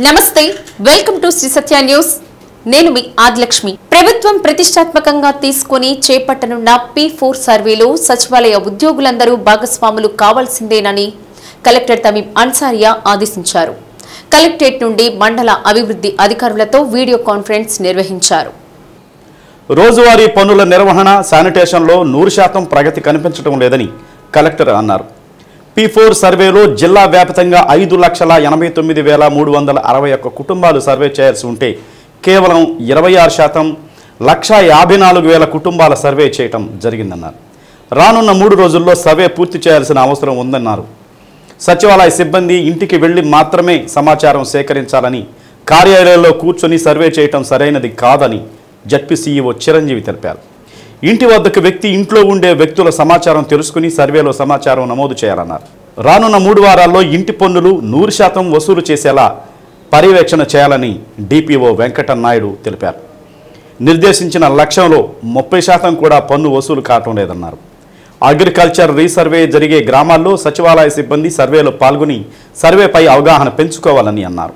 నమస్తే welcome to Shri Satya news నేను మీ ఆదిలక్ష్మి ప్రభుత్వం ప్రతిష్టాత్మకంగా తీసుకొని చేపట్టనున్న P4 సర్వేలో సచివాలయ ఉద్యోగులందరూ భాగస్వాములు కావాల్సిందేనని కలెక్టర్ తమీం అన్సారియా ఆదేశించారు. కలెక్టరేట్ నుండి మండల అభివృద్ధి అధికారులతో వీడియో కాన్ఫరెన్స్ నిర్వహించారు. రోజువారీ పనుల నిర్వహణ శానిటేషన్లో 100% ప్రగతి కనిపించడం లేదని కలెక్టర్ అన్నారు. P4 సర్వేలో జిల్లా వ్యాప్తంగా 5,89,361 కుటుంబాలు సర్వే చేయాల్సి ఉంటే కేవలం 26% 1,54,000 కుటుంబాల సర్వే చేయటం జరిగిందన్నారు. రానున్న 3 రోజుల్లో సర్వే పూర్తి చేయాల్సిన అవసరం ఉందన్నారు. సచివాలయ సిబ్బంది ఇంటికి వెళ్లి మాత్రమే సమాచారం సేకరించాలని, కార్యాలయాల్లో కూర్చొని సర్వే చేయటం సరైనది కాదని జడ్పీ సీఈఓ చిరంజీవి తెలిపారు. ఇంటి వద్దకు వ్యక్తి ఇంట్లో ఉండే వ్యక్తుల సమాచారం తెలుసుకుని సర్వేలో సమాచారం నమోదు చేయాలన్నారు. రానున్న 3 వారాల్లో ఇంటి పన్నులు 100% వసూలు చేసేలా పర్యవేక్షణ చేయాలని డిపిఓ వెంకటనాయుడు తెలిపారు. నిర్దేశించిన లక్ష్యంలో 30% కూడా పన్ను వసూలు కావటం లేదన్నారు. అగ్రికల్చర్ రీసర్వే జరిగే గ్రామాల్లో సచివాలయ సిబ్బంది సర్వేలో పాల్గొని సర్వేపై అవగాహన పెంచుకోవాలని అన్నారు.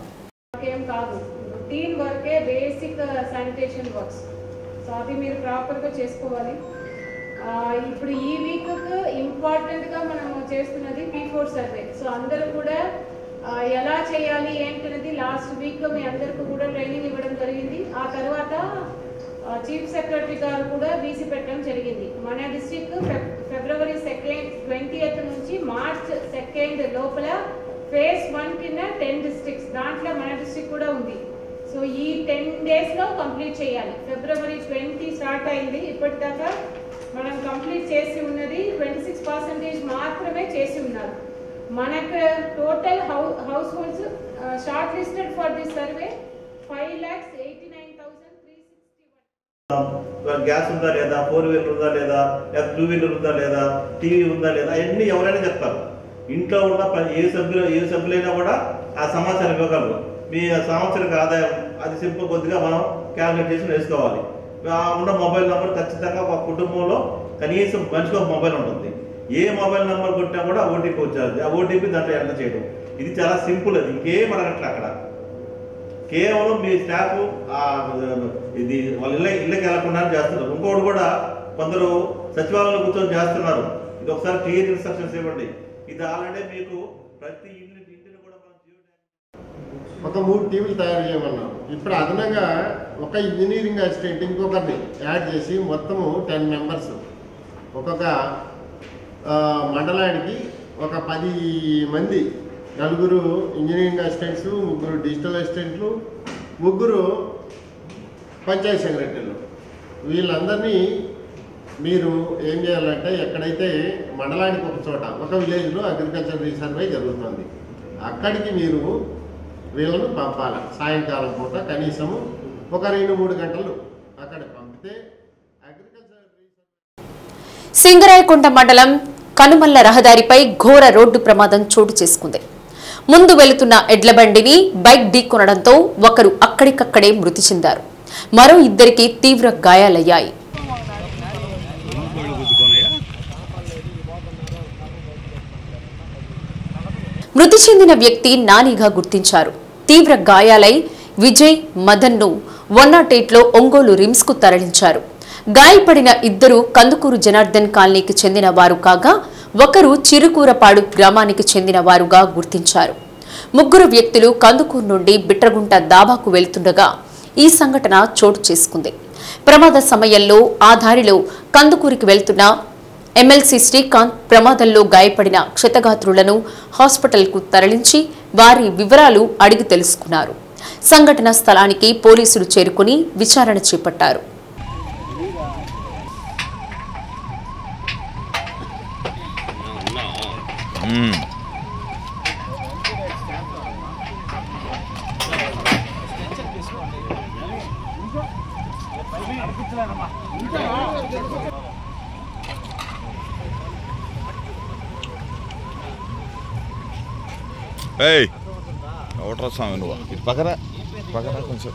ఇప్పుడు ఈ వీక్ ఇంపార్టెంట్ గా మనం చేస్తున్నది P4 సర్వే. సో అందరూ కూడా ఎలా చేయాలి ఏంటనేది లాస్ట్ వీక్ లో మీ అందరికీ కూడా ట్రైనింగ్ ఇవ్వడం జరిగింది. ఆ తర్వాత చీఫ్ సెక్రటరీ గారు కూడా బీసీ పెట్టడం జరిగింది. మన డిస్ట్రిక్ట్ ఫిబ్రవరి 20th నుంచి మార్చ్ 2 లోపల phase 1 కింద 10 డిస్ట్రిక్ట్స్, దాంట్లో మన డిస్ట్రిక్ట్ కూడా ఉంది. సో ఈ 10 days లో కంప్లీట్ చేయాలి. ఫిబ్రవరి 20 స్టార్ట్ అయింది, ఇప్పటిదాకా మనం కంప్లీట్ చేసి ఉన్నది 26% మాత్రమే చేసి ఉన్నారు. మనకు total house holds short listed for this survey 5,89,361. Gas ఉందా లేదా, 4 వీలర్ ఉందా లేదా, 2 వీలర్ ఉందా లేదా, టీవీ ఉందా లేదా, అన్ని ఎవరైనా చెప్తారు. ఇంట్లో ఉన్న ఏ సభ్యులైనా కూడా ఆ సమాచారం ఇవ్వగలరు. మీ సంవత్సరానికి ఆదాయం అది సింపుల్ కొద్దిగా మనం క్యాల్కులేట్ చేసి వేసుకోవాలి. ఉన్న మొబైల్ నెంబర్ ఖచ్చితంగా ఒక కుటుంబంలో కనీసం మనిషికి ఒక మొబైల్ ఉంటుంది. ఏ మొబైల్ నెంబర్ కొట్టినా కూడా ఓటీపీ వచ్చేది. ఆ ఓటీపీ దాంట్లో ఎంటర్ చేయడం, ఇది చాలా సింపుల్. అది ఇంకేం అడగట్లే. అక్కడ కేవలం మీ స్టాఫ్ ఇది వాళ్ళ ఇళ్ళకి వెళ్ళకుండా చేస్తున్నారు. ఇంకోటి కూడా కొందరు సచివాలయంలో కూర్చొని చేస్తున్నారు. ఇది ఒకసారి క్లియర్ ఇన్స్ట్రక్షన్స్ ఇవ్వండి. ఇది ఆల్రెడీ మీకు ప్రతి ఇంటిని కూడా ఒక 3 టీంలు తయారు చేయమన్నాం. ఇప్పుడు అదనంగా ఒక ఇంజనీరింగ్ అసిస్టెంట్ ఇంకొకరిని యాడ్ చేసి మొత్తము 10 మెంబర్స్, ఒక్కొక్క మండలానికి ఒక 10 మంది, 4 ఇంజనీరింగ్ అసిస్టెంట్స్, 3 డిజిటల్ అసిస్టెంట్లు, 3 పంచాయతీ సెక్రటరీలు. వీళ్ళందరినీ మీరు ఏం చేయాలంటే, ఎక్కడైతే మండలానికి ఒక చోట ఒక విలేజ్లో అగ్రికల్చర్ రీసర్వే జరుగుతుంది, అక్కడికి మీరు వీళ్ళను పంపాలి. సాయంకాలం పూట కనీసము ఒక 2-3 గంటలు అక్కడ పంపితే అగ్రికల్చర్. సింగరాయకొండ మండలం కనుమల్ల రహదారిపై ఘోర రోడ్డు ప్రమాదం చోటు చేసుకుంది. ముందు వెళుతున్న ఎడ్లబండిని బైక్ ఢీకొనడంతో ఒకరు అక్కడికక్కడే మృతి చెందారు. మరో 2 తీవ్ర గాయాలయ్యాయి. మృతి చెందిన వ్యక్తి నానిగా గుర్తించారు. తీవ్ర గాయాలై విజయ్, మదన్ను 108లో ఒంగోలు రిమ్స్ కు తరలించారు. గాయపడిన 2 కందుకూరు జనార్దన్ కాలనీకి చెందిన వారు కాగా, ఒకరు చిరుకూరపాడు గ్రామానికి చెందిన వారుగా గుర్తించారు. 3 వ్యక్తులు కందుకూరు నుండి బిట్రగుంట దాబాకు వెళ్తుండగా ఈ సంఘటన చోటు చేసుకుంది. ప్రమాద సమయంలో ఆ దారిలో కందుకూరికి వెళ్తున్న ఎమ్మెల్సీ శ్రీకాంత్ ప్రమాదంలో గాయపడిన క్షతగాత్రులను హాస్పిటల్కు తరలించి వారి వివరాలు అడిగి తెలుసుకున్నారు. సంఘటన స్థలానికి పోలీసులు చేరుకుని విచారణ చేపట్టారు. ఒకటో స్వామి నువ్వు ఇటు పక్కన కొంచెం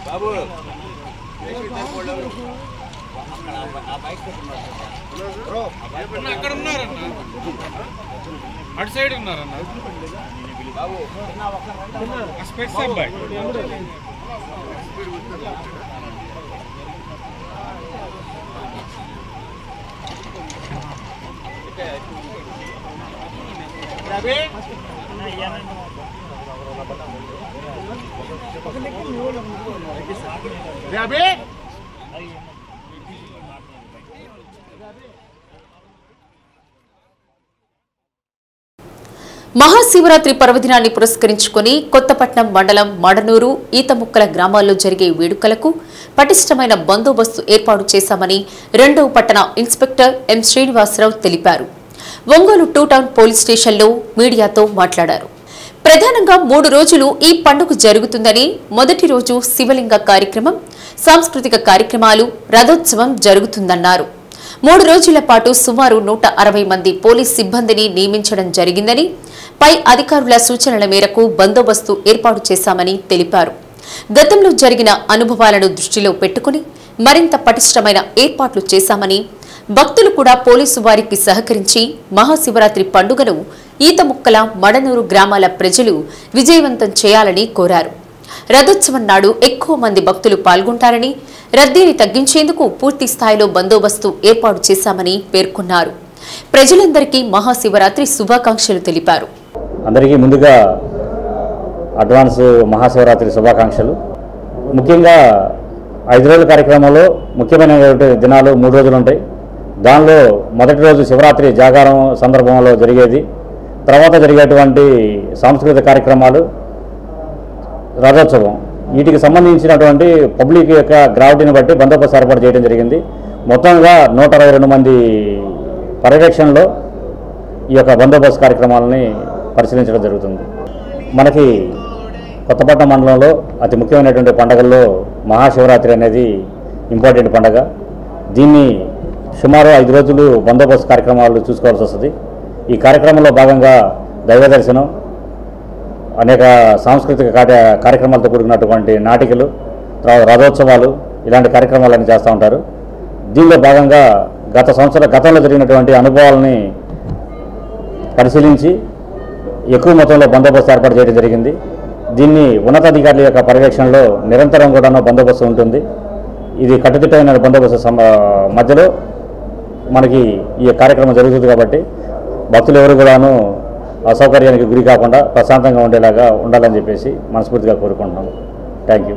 బాబు అక్కడ ఉన్నారన్న, అటు సైడ్ ఉన్నారన్న బాబు స్పెట్స్ అబ్బాయి. మహాశివరాత్రి పర్వదినాన్ని పురస్కరించుకుని కొత్తపట్నం మండలం మడనూరు ఈతముక్కల గ్రామాల్లో జరిగే వేడుకలకు పటిష్టమైన బందోబస్తు ఏర్పాటు చేశామని 2వ పట్టణ ఇన్స్పెక్టర్ ఎం శ్రీనివాసరావు తెలిపారు. ఒంగోలు 2 టౌన్ పోలీస్ స్టేషన్లో మీడియాతో మాట్లాడారు. ప్రధానంగా 3 రోజులు ఈ పండుగ జరుగుతుందని, మొదటి రోజు శివలింగ కార్యక్రమం, సాంస్కృతిక కార్యక్రమాలు, రథోత్సవం జరుగుతుందన్నారు. 3 రోజుల పాటు సుమారు 160 మంది పోలీస్ సిబ్బందిని నియమించడం జరిగిందని, పై అధికారుల సూచనల మేరకు బందోబస్తు ఏర్పాటు చేశామని తెలిపారు. గతంలో జరిగిన అనుభవాలను దృష్టిలో పెట్టుకుని మరింత పటిష్టమైన ఏర్పాట్లు చేశామని, భక్తులు కూడా పోలీసు వారికి సహకరించి మహాశివరాత్రి పండుగను ఈతముక్కల మడనూరు గ్రామాల ప్రజలు విజయవంతం చేయాలని కోరారు. రథోత్సవం నాడు ఎక్కువ మంది భక్తులు పాల్గొంటారని, రద్దీని తగ్గించేందుకు పూర్తి స్థాయిలో బందోబస్తు ఏర్పాటు చేశామని పేర్కొన్నారు. ప్రజలందరికీ మహాశివరాత్రి శుభాకాంక్షలు తెలిపారు. అందరికీ ముందుగా అడ్వాన్స్ మహాశివరాత్రి శుభాకాంక్షలు. ముఖ్యంగా 5 రోజుల కార్యక్రమంలో ముఖ్యమైన దినాలు 3 రోజులు ఉంటాయి. దానిలో మొదటి రోజు శివరాత్రి జాగారం సందర్భంలో జరిగేది, తర్వాత జరిగేటువంటి సాంస్కృతిక కార్యక్రమాలు, రథోత్సవం, వీటికి సంబంధించినటువంటి పబ్లిక్ యొక్క గ్రావిటీని బట్టి బందోబస్తు ఏర్పాటు చేయడం జరిగింది. మొత్తంగా 162 మంది పర్యవేక్షణలో ఈ యొక్క బందోబస్తు కార్యక్రమాలని పరిశీలించడం జరుగుతుంది. మనకి కొత్తపట్నం మండలంలో అతి ముఖ్యమైనటువంటి పండుగల్లో మహాశివరాత్రి అనేది ఇంపార్టెంట్ పండుగ. దీన్ని సుమారు 5 రోజులు బందోబస్తు కార్యక్రమాలు చూసుకోవాల్సి వస్తుంది. ఈ కార్యక్రమంలో భాగంగా దైవ దర్శనం, అనేక సాంస్కృతిక కార్యక్రమాలతో కూడినటువంటి నాటికలు, రథోత్సవాలు, ఇలాంటి కార్యక్రమాలన్నీ చేస్తూ ఉంటారు. దీనిలో భాగంగా గతంలో జరిగినటువంటి అనుభవాలని పరిశీలించి ఎక్కువ మొత్తంలో బందోబస్తు ఏర్పాటు చేయడం జరిగింది. దీన్ని ఉన్నతాధికారుల యొక్క పర్యవేక్షణలో నిరంతరం కూడా బందోబస్తు ఉంటుంది. ఇది కట్టుదిట్టమైన బందోబస్తు మధ్యలో మనకి ఈ కార్యక్రమం జరుగుతుంది కాబట్టి భక్తులు ఎవరు కూడాను అసౌకర్యానికి గురి కాకుండా ప్రశాంతంగా ఉండేలాగా ఉండాలని చెప్పేసి మనస్ఫూర్తిగా కోరుకుంటున్నాము. Thank you.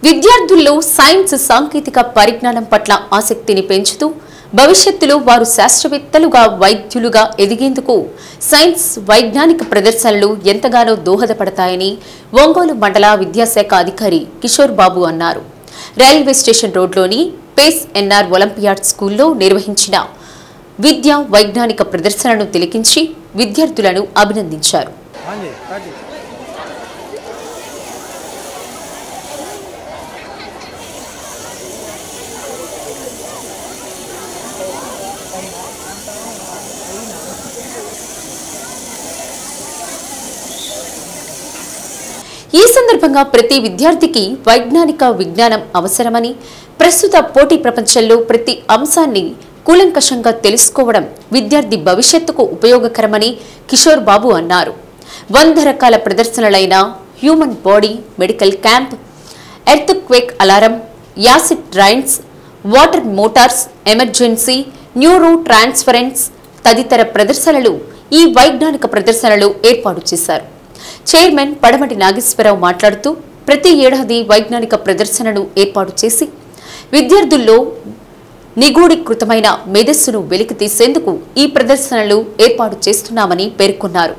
విద్యార్థుల్లో సైన్స్ సాంకేతిక పరిజ్ఞానం పట్ల ఆసక్తిని పెంచుతూ భవిష్యత్తులో వారు శాస్త్రవేత్తలుగా, వైద్యులుగా ఎదిగేందుకు సైన్స్ వైజ్ఞానిక ప్రదర్శనలు ఎంతగానో దోహదపడతాయని ఒంగోలు మండల విద్యాశాఖ అధికారి కిషోర్ బాబు అన్నారు. రైల్వే స్టేషన్ రోడ్లోని పేస్ ఎన్ఆర్ ఒలింపియాడ్ స్కూల్లో నిర్వహించిన విద్యా వైజ్ఞానిక ప్రదర్శనను తిలకించి విద్యార్థులను అభినందించారు. ఈ సందర్భంగా ప్రతి విద్యార్థికి వైజ్ఞానిక విజ్ఞానం అవసరమని, ప్రస్తుత పోటీ ప్రపంచంలో ప్రతి అంశాన్ని కూలంకషంగా తెలుసుకోవడం విద్యార్థి భవిష్యత్తుకు ఉపయోగకరమని కిషోర్ బాబు అన్నారు. 100 రకాల ప్రదర్శనలైన human body, medical camp, earthquake alarm, acid rains, water motors, emergency, neuro transference తదితర ప్రదర్శనలు ఈ వైజ్ఞానిక ప్రదర్శనలు ఏర్పాటు చేశారు. చైర్మన్ పడమటి నాగేశ్వరరావు మాట్లాడుతూ ప్రతి ఏడాది వైజ్ఞానిక ప్రదర్శనను ఏర్పాటు చేసి విద్యార్థుల్లో నిగూఢీకృతమైన మేధస్సును వెలికి తీసేందుకు ఈ ప్రదర్శనలు ఏర్పాటు చేస్తున్నామని పేర్కొన్నారు.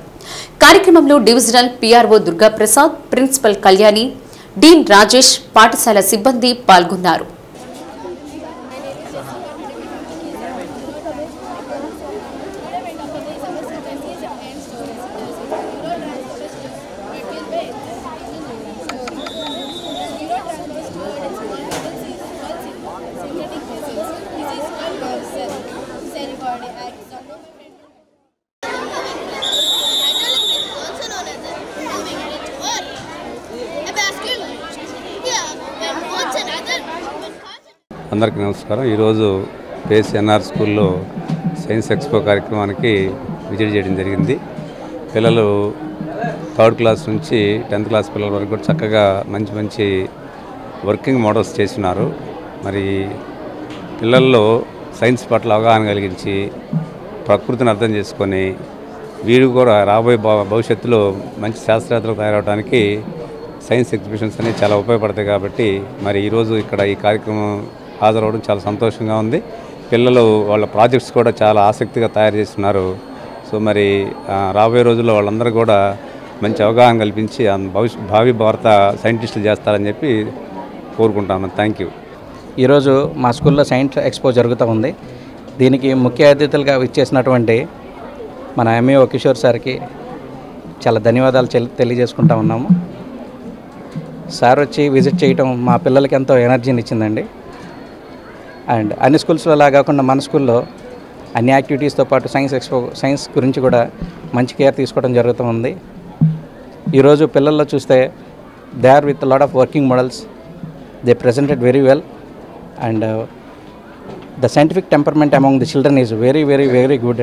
కార్యక్రమంలో divisional PRO Durgaprasad, principal Kalyani, dean Rajesh, పాఠశాల సిబ్బంది పాల్గొన్నారు. అందరికీ నమస్కారం. ఈరోజు పేఎస్ఎన్ఆర్ స్కూల్లో సైన్స్ ఎక్స్పో కార్యక్రమానికి విజిట్ చేయడం జరిగింది. పిల్లలు 3rd క్లాస్ నుంచి 10th క్లాస్ పిల్లల వరకు కూడా చక్కగా మంచి మంచి వర్కింగ్ మోడల్స్ చేస్తున్నారు. మరి పిల్లల్లో సైన్స్ పట్ల అవగాహన కలిగించి ప్రకృతిని అర్థం చేసుకొని వీరు కూడా రాబోయే భవిష్యత్తులో మంచి శాస్త్రవేత్తలు తయారవడానికి సైన్స్ ఎగ్జిబిషన్స్ అనేవి చాలా ఉపయోగపడతాయి. కాబట్టి మరి ఈరోజు ఇక్కడ ఈ కార్యక్రమం హాజరవడం చాలా సంతోషంగా ఉంది. పిల్లలు వాళ్ళ ప్రాజెక్ట్స్ కూడా చాలా ఆసక్తిగా తయారు చేస్తున్నారు. సో మరి రాబోయే రోజుల్లో వాళ్ళందరూ కూడా మంచి అవగాహన కల్పించి భావి భారత సైంటిస్టులు చేస్తారని చెప్పి కోరుకుంటాను. Thank you. ఈరోజు మా స్కూల్లో సైన్స్ ఎక్స్పో జరుగుతూ ఉంది. దీనికి ముఖ్య అతిథులుగా ఇచ్చేసినటువంటి మన ఎంఈఓ కిషోర్ సార్కి చాలా ధన్యవాదాలు తెలియజేసుకుంటా ఉన్నాము. సార్ వచ్చి విజిట్ చేయటం మా పిల్లలకి ఎంతో ఎనర్జీని ఇచ్చిందండి. అండ్ అన్ని స్కూల్స్లో అలా కాకుండా మన స్కూల్లో అన్ని యాక్టివిటీస్తో పాటు సైన్స్ గురించి కూడా మంచి కేర్ తీసుకోవడం జరుగుతూ ఉంది. ఈరోజు పిల్లల్లో చూస్తే they are with lot of working models. They presented very well and the scientific temperament among the children is very, very, very good.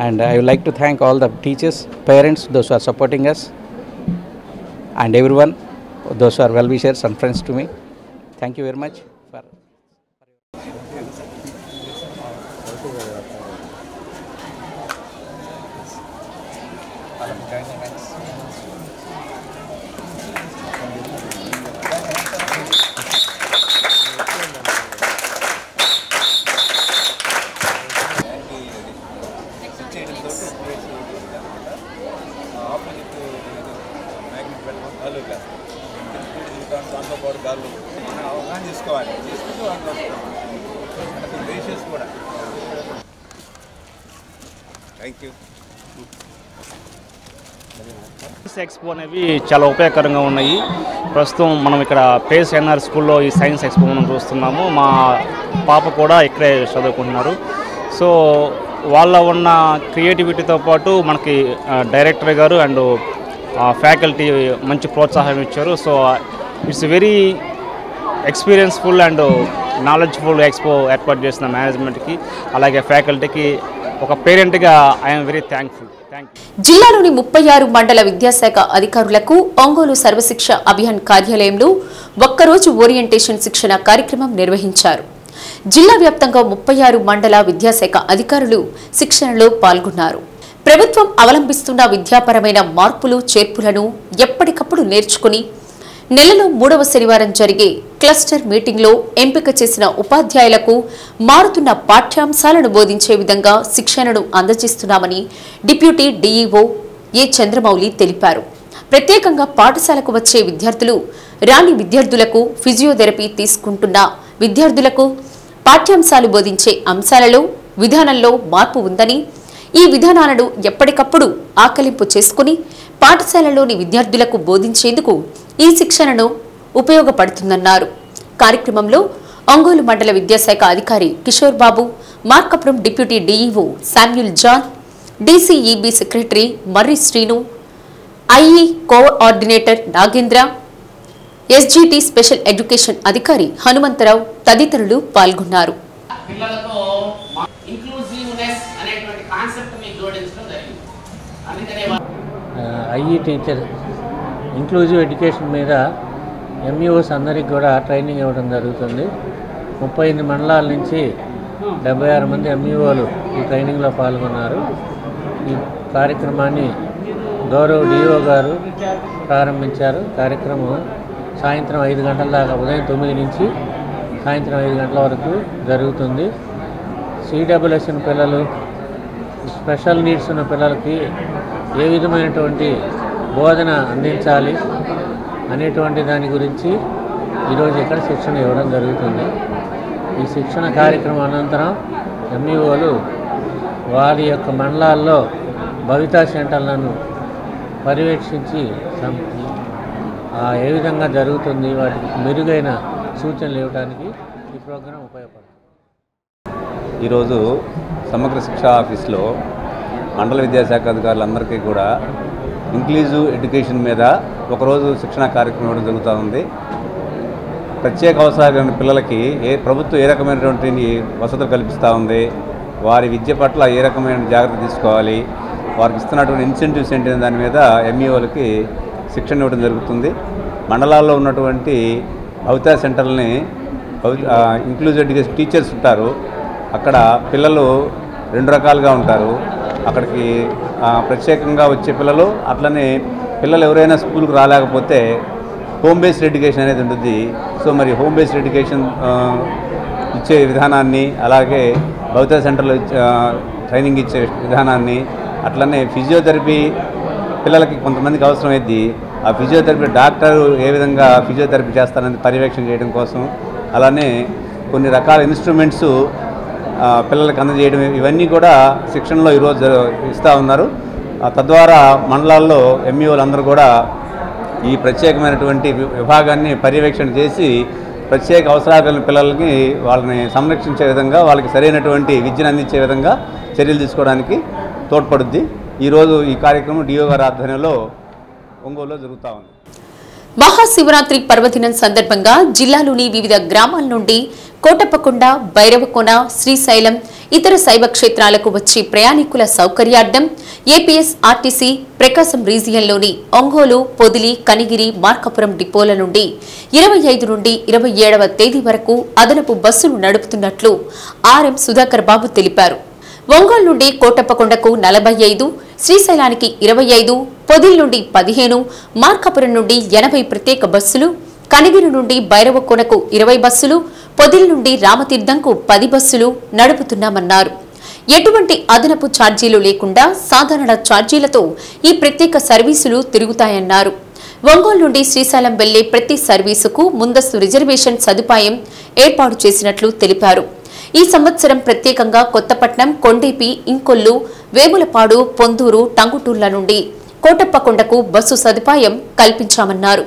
And I would like to thank all the teachers, parents, those who are supporting us, and everyone, those who are well-wishers and friends to me. Thank you very much. Thank you. Science expo అనేవి చాలా ఉపయోగకరంగా ఉన్నాయి. ప్రస్తుతం మనం ఇక్కడ పేఎస్ఎన్ఆర్ స్కూల్లో ఈ science expo మనం చూస్తున్నాము. మా పాప కూడా ఇక్కడే చదువుకుంటున్నారు. సో వాళ్ళ ఉన్న క్రియేటివిటీతో పాటు మనకి డైరెక్టర్ గారు అండ్ ఫ్యాకల్టీ మంచి ప్రోత్సాహం ఇచ్చారు. So it's very experienceful and knowledgeful expo ఏర్పాటు చేసిన మేనేజ్మెంట్కి అలాగే ఫ్యాకల్టీకి ఒక పేరెంట్గా ఐఎమ్ వెరీ థ్యాంక్ఫుల్. జిల్లాలోని 36 మండల విద్యాశాఖ అధికారులకు ఒంగోలు సర్వశిక్ష అభియాన్ కార్యాలయంలో ఒక్కరోజు ఓరియంటేషన్ శిక్షణ కార్యక్రమం నిర్వహించారు. జిల్లా వ్యాప్తంగా 36 మండల విద్యాశాఖ అధికారులు శిక్షణలో పాల్గొన్నారు. ప్రభుత్వం అవలంబిస్తున్న విద్యాపరమైన మార్పులు చేర్పులను ఎప్పటికప్పుడు నేర్చుకుని నెలలో 3వ శనివారం జరిగే క్లస్టర్ మీటింగ్లో ఎంపిక చేసిన ఉపాధ్యాయులకు మారుతున్న పాఠ్యాంశాలను బోధించే విధంగా శిక్షణను అందజేస్తున్నామని డిప్యూటీ డీఈఓ ఏ చంద్రమౌళి తెలిపారు. ప్రత్యేకంగా పాఠశాలకు వచ్చే విద్యార్థులు రాని విద్యార్థులకు ఫిజియోథెరపీ తీసుకుంటున్న విద్యార్థులకు పాఠ్యాంశాలు బోధించే అంశాలలో విధానంలో మార్పు ఉందని ఈ విధానాలను ఎప్పటికప్పుడు ఆకలింపు చేసుకుని పాఠశాలలోని విద్యార్థులకు బోధించేందుకు ఈ శిక్షణను ఉపయోగపడుతుందన్నారు. కార్యక్రమంలో ఒంగోలు మండల విద్యాశాఖ అధికారి Kishore Babu, Markapuram deputy DEO Samuel John, DCEB secretary Marri Srinu, IE coordinator Nagendra, SGT special education అధికారి హనుమంతరావు తదితరులు పాల్గొన్నారు. ఐఈ టీచర్ ఇంక్లూజివ్ ఎడ్యుకేషన్ మీద ఎంఈఓస్ అందరికి కూడా ట్రైనింగ్ ఇవ్వడం జరుగుతుంది. 38 మండలాల నుంచి 76 మంది ఎంఈఓలు ఈ ట్రైనింగ్లో పాల్గొన్నారు. ఈ కార్యక్రమాన్ని గౌరవ్ డిఓ గారు ప్రారంభించారు. కార్యక్రమం సాయంత్రం 5 గంటల దాకా, ఉదయం 9 నుంచి సాయంత్రం 5 గంటల వరకు జరుగుతుంది. సిడబ్ల్యూఎస్ఎన్ పిల్లలు, స్పెషల్ నీడ్స్ ఉన్న పిల్లలకి ఏ విధమైనటువంటి బోధన అందించాలి అనేటువంటి దాని గురించి ఈరోజు ఇక్కడ శిక్షణ ఇవ్వడం జరుగుతుంది. ఈ శిక్షణ కార్యక్రమం అనంతరం ఎంఈఓలు వారి యొక్క మండలాల్లో భవితా సెంటర్లను పర్యవేక్షించి ఏ విధంగా జరుగుతుంది వాటికి మెరుగైన సూచనలు ఇవ్వడానికి ఈ ప్రోగ్రాం ఉపయోగపడుతుంది. ఈరోజు సమగ్ర శిక్షా ఆఫీస్లో మండల విద్యాశాఖ అధికారులందరికీ కూడా ఇంక్లూజివ్ ఎడ్యుకేషన్ మీద ఒకరోజు శిక్షణ కార్యక్రమం ఇవ్వడం జరుగుతూ ఉంది. ప్రత్యేక అవసరాలు కలిగిన పిల్లలకి ప్రభుత్వం ఏ రకమైనటువంటి వసతులు కల్పిస్తూ ఉంది, వారి విద్య పట్ల ఏ రకమైన జాగ్రత్త తీసుకోవాలి, వారికి ఇస్తున్నటువంటి ఇన్సెంటివ్స్ ఏంటి దాని మీద ఎంఈఓలకి శిక్షణ ఇవ్వడం జరుగుతుంది. మండలాల్లో ఉన్నటువంటి భవితా సెంటర్లని ఇంక్లూజివ్ ఎడ్యుకేషన్ టీచర్స్ ఉంటారు. అక్కడ పిల్లలు 2 రకాలుగా ఉంటారు. అక్కడికి ప్రత్యేకంగా వచ్చే పిల్లలు, అట్లనే పిల్లలు ఎవరైనా స్కూల్కి రాలేకపోతే హోమ్ బేస్డ్ ఎడ్యుకేషన్ అనేది ఉంటుంది. సో మరి హోమ్ బేస్డ్ ఎడ్యుకేషన్ ఇచ్చే విధానాన్ని, అలాగే భవితా సెంటర్లో ట్రైనింగ్ ఇచ్చే విధానాన్ని, అట్లనే ఫిజియోథెరపీ పిల్లలకి కొంతమందికి అవసరమైంది. ఆ ఫిజియోథెరపీ డాక్టర్ ఏ విధంగా ఫిజియోథెరపీ చేస్తారని పర్యవేక్షణ చేయడం కోసం, అలానే కొన్ని రకాల ఇన్స్ట్రుమెంట్స్ పిల్లలకి అందజేయడం, ఇవన్నీ కూడా శిక్షణలో ఈరోజు ఇస్తూ ఉన్నారు. తద్వారా మండలాల్లో ఎంఈఓలు అందరూ కూడా ఈ ప్రత్యేకమైనటువంటి విభాగాన్ని పర్యవేక్షణ చేసి ప్రత్యేక అవసరాలు కలిగిన పిల్లలకి వాళ్ళని సంరక్షించే విధంగా, వాళ్ళకి సరైనటువంటి విద్యను అందించే విధంగా చర్యలు తీసుకోవడానికి తోడ్పడుద్ది. ఈరోజు ఈ కార్యక్రమం డిఓ గారి ఆధ్వర్యంలో ఒంగోలులో జరుగుతూ ఉంది. మహాశివరాత్రి పర్వదినం సందర్భంగా జిల్లాలోని వివిధ గ్రామాల నుండి కోటప్పకొండ, భైరవకోన, శ్రీశైలం, ఇతర శైవ క్షేత్రాలకు వచ్చి ప్రయాణికుల సౌకర్యార్థం ఏపీఎస్ ఆర్టీసీ ప్రకాశం రీజియన్లోని ఒంగోలు, పొదిలి, కనిగిరి, మార్కాపురం డిపోల నుండి 25 నుండి 27వ తేదీ వరకు అదనపు బస్సులు నడుపుతున్నట్లు ఆర్ఎం సుధాకర్ బాబు తెలిపారు. ఒంగోలు నుండి కోటప్పకొండకు 45, శ్రీశైలానికి 25, పొదిలి నుండి 15, మార్కాపురం నుండి 80 ప్రత్యేక బస్సులు, కనిగిరి నుండి భైరవకోనకు 20 బస్సులు, పొదిలి నుండి రామతీర్థంకు 10 బస్సులు నడుపుతున్నామన్నారు. ఎటువంటి అదనపు ఛార్జీలు లేకుండా సాధారణ ఛార్జీలతో ఈ ప్రత్యేక సర్వీసులు తిరుగుతాయన్నారు. ఒంగోలు నుండి శ్రీశైలం వెళ్లే ప్రతి సర్వీసుకు ముందస్తు రిజర్వేషన్ సదుపాయం ఏర్పాటు చేసినట్లు తెలిపారు. ఈ సంవత్సరం ప్రత్యేకంగా కొత్తపట్నం, కొండేపి, ఇంకొల్లు, వేములపాడు, పొందూరు, టంగుటూర్ల నుండి కోటప్పకొండకు బస్సు సదుపాయం కల్పించామన్నారు.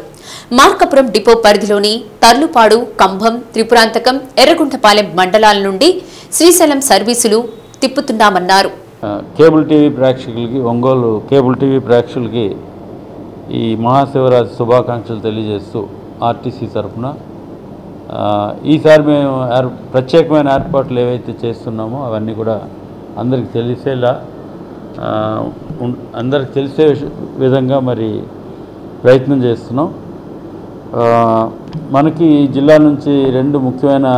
మార్కాపురం డిపో పరిధిలోని తర్లుపాడు, కంభం, త్రిపురాంతకం, ఎర్రగుంటపాలెం మండలాల నుండి శ్రీశైలం సర్వీసులు తిప్పుతున్నామన్నారు. కేబుల్ టీవీ ప్రేక్షకులకి, ఒంగోలు కేబుల్ టీవీ ప్రేక్షకులకి ఈ మహాశివరాత్రి శుభాకాంక్షలు తెలియజేస్తూ ఆర్టీసీ తరఫున ఈసారి మేము ప్రత్యేకమైన ఏర్పాట్లు ఏవైతే చేస్తున్నామో అవన్నీ కూడా అందరికి తెలిసేలా, అందరికి తెలిసే విధంగా మరి ప్రయత్నం చేస్తున్నాం. మనకి జిల్లా నుంచి 2 ముఖ్యమైన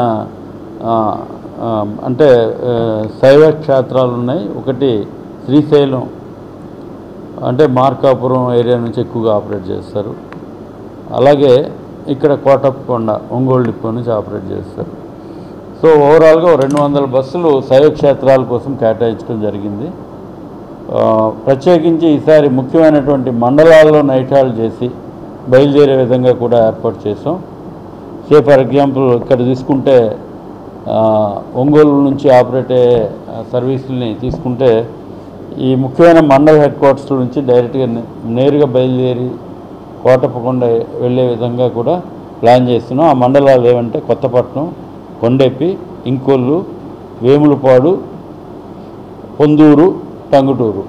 అంటే శైవ క్షేత్రాలు ఉన్నాయి. ఒకటి శ్రీశైలం, అంటే మార్కాపురం ఏరియా నుంచి ఎక్కువగా ఆపరేట్ చేస్తారు. అలాగే ఇక్కడ కోటప్పకొండ, ఒంగోలు డిపో నుంచి ఆపరేట్ చేస్తారు. సో ఓవరాల్గా 200 బస్సులు శైవ క్షేత్రాల కోసం కేటాయించడం జరిగింది. ప్రత్యేకించి ఈసారి ముఖ్యమైనటువంటి మండలాల్లో నైట్ హాల్ట్ చేసి బయలుదేరే విధంగా కూడా ఏర్పాటు చేసాం. ఫర్ ఎగ్జాంపుల్ ఇక్కడ తీసుకుంటే ఒంగోలు నుంచి ఆపరేట్ అయ్యే సర్వీసుల్ని తీసుకుంటే ఈ ముఖ్యమైన మండల హెడ్ క్వార్టర్స్ నుంచి డైరెక్ట్గా నేరుగా బయలుదేరి కోటప్పకొండ వెళ్ళే విధంగా కూడా ప్లాన్ చేస్తున్నాం. ఆ మండలాలు ఏమంటే కొత్తపట్నం, కొండేపి, ఇంకొల్లు, వేములపాడు, పొందూరు, టంగుటూరు,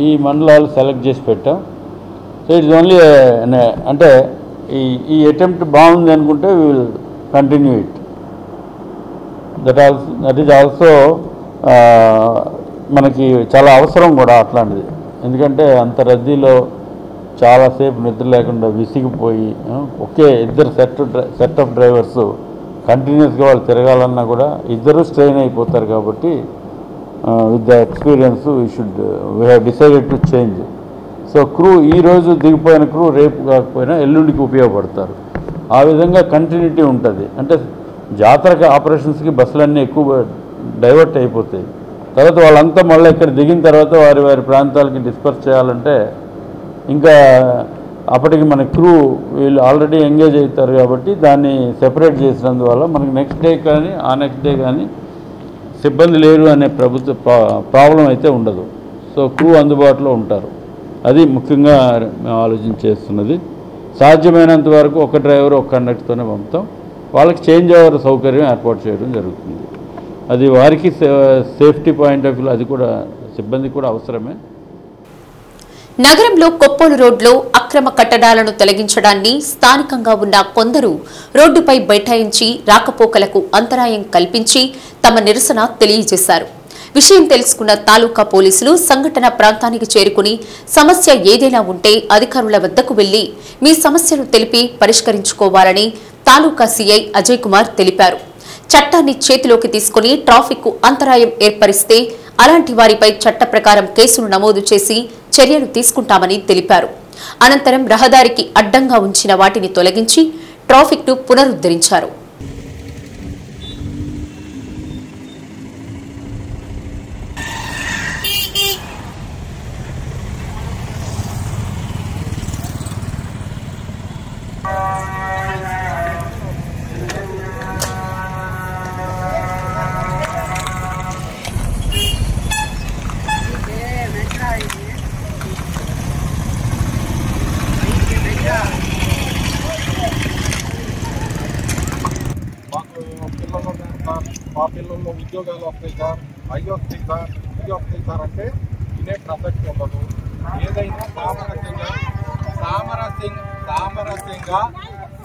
ఈ మండలాలు సెలెక్ట్ చేసి పెట్టాం. సో ఇట్స్ ఓన్లీ అంటే ఈ అటెంప్ట్ బాగుంది అనుకుంటే we will continue it. That is also మనకి చాలా అవసరం కూడా అట్లాంటిది. ఎందుకంటే అంత రద్దీలో చాలాసేపు నిద్ర లేకుండా విసిగిపోయి ఒకే ఇద్దరు సెట్ ఆఫ్ డ్రైవర్స్ కంటిన్యూస్గా వాళ్ళు తిరగాలన్నా కూడా ఇద్దరు స్ట్రెయిన్ అయిపోతారు. కాబట్టి with the experience we have decided to change. So crew ఈరోజు దిగిపోయిన క్రూ రేపు కాకపోయినా ఎల్లుండికి ఉపయోగపడతారు. ఆ విధంగా కంటిన్యూటీ ఉంటుంది. అంటే జాతరకి ఆపరేషన్స్కి బస్సులన్నీ ఎక్కువ డైవర్ట్ అయిపోతాయి. తర్వాత వాళ్ళంతా మళ్ళీ ఇక్కడ దిగిన తర్వాత వారి వారి ప్రాంతాలకి డిస్పర్స్ చేయాలంటే ఇంకా అప్పటికి మన క్రూ వీళ్ళు ఆల్రెడీ ఎంగేజ్ అవుతారు. కాబట్టి దాన్ని సెపరేట్ చేసినందువల్ల మనకి నెక్స్ట్ డే కానీ ఆ నెక్స్ట్ డే కానీ సిబ్బంది లేరు అనే ప్రాబ్లం అయితే ఉండదు. సో క్రూ అందుబాటులో ఉంటారు. అది ముఖ్యంగా మేము ఆలోచించేస్తున్నది. సాధ్యమైనంత వరకు ఒక డ్రైవర్ ఒక కండక్టర్తోనే పంపుతాం. వాళ్ళకి చేంజ్ ఓవర్ సౌకర్యం ఏర్పాటు చేయడం జరుగుతుంది. అది వారికి సేఫ్టీ పాయింట్ ఆఫ్ వ్యూ అది కూడా సిబ్బంది కూడా అవసరమే. నగరంలో కొప్పోలు రోడ్లో అక్రమ కట్టడాలను తొలగించడాన్ని స్థానికంగా ఉన్న కొందరు రోడ్డుపై బైఠాయించి రాకపోకలకు అంతరాయం కల్పించి తమ నిరసన తెలియజేశారు. విషయం తెలుసుకున్న తాలూకా పోలీసులు సంఘటన ప్రాంతానికి చేరుకుని సమస్య ఏదైనా ఉంటే అధికారుల వద్దకు వెళ్లి మీ సమస్యను తెలిపి పరిష్కరించుకోవాలని తాలూకా సీఐ అజయ్ కుమార్ తెలిపారు. చట్టాన్ని చేతిలోకి తీసుకుని ట్రాఫిక్ అంతరాయం ఏర్పరిస్తే అలాంటి వారిపై చట్ట ప్రకారం కేసులు నమోదు చేసి చర్యలు తీసుకుంటామని తెలిపారు. అనంతరం రహదారికి అడ్డంగా ఉంచిన వాటిని తొలగించి ట్రాఫిక్ను పునరుద్ధరించారు. మా పిల్లల్లో ఉద్యోగాలు వస్తాయి సార్, అవి వస్తాయి సార్, ఇవి వస్తాయి సార్ అంటే ఇదే ప్రసక్తి ఉండదు. ఏదైనా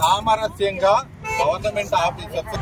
సామరస్యంగా గవర్నమెంట్ ఆఫీసర్స్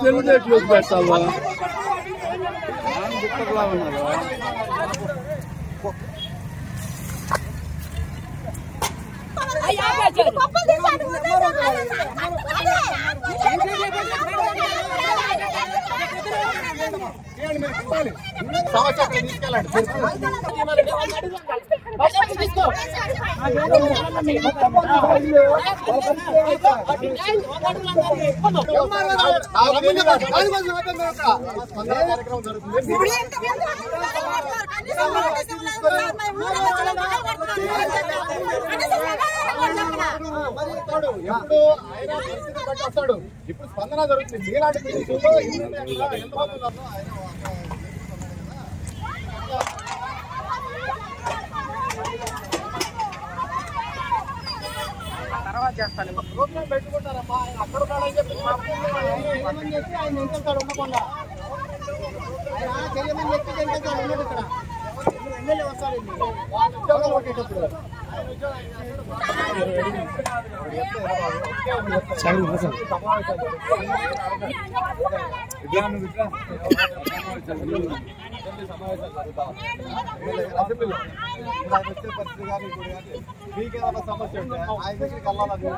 తెలుగు పెట్టాలా ఇప్పుడు స్పందన జరుగుతుంది. మీలాంటి తర్వాత చేస్తాను ప్రోగ్రామ్ పెట్టుకుంటారమ్మా. ఆయన అక్కడ ఉన్నాడని చెప్పి ఆయన ఎంకెళ్తాడు ఉండకుండా ఆయన చేయమని చెప్పి ఎంకెళ్తాడు ఉన్నాడు. ఇక్కడ ఎమ్మెల్యే వస్తాడండి వాళ్ళు ఉద్యోగాలు కొట్టేటప్పుడు అసెంబ్లీలో ఆయన వచ్చే పరిస్థితి కానీ ఇప్పుడు కానీ మీకేమైనా సమస్య ఉంటే ఆయన దగ్గరికి వెళ్ళాలని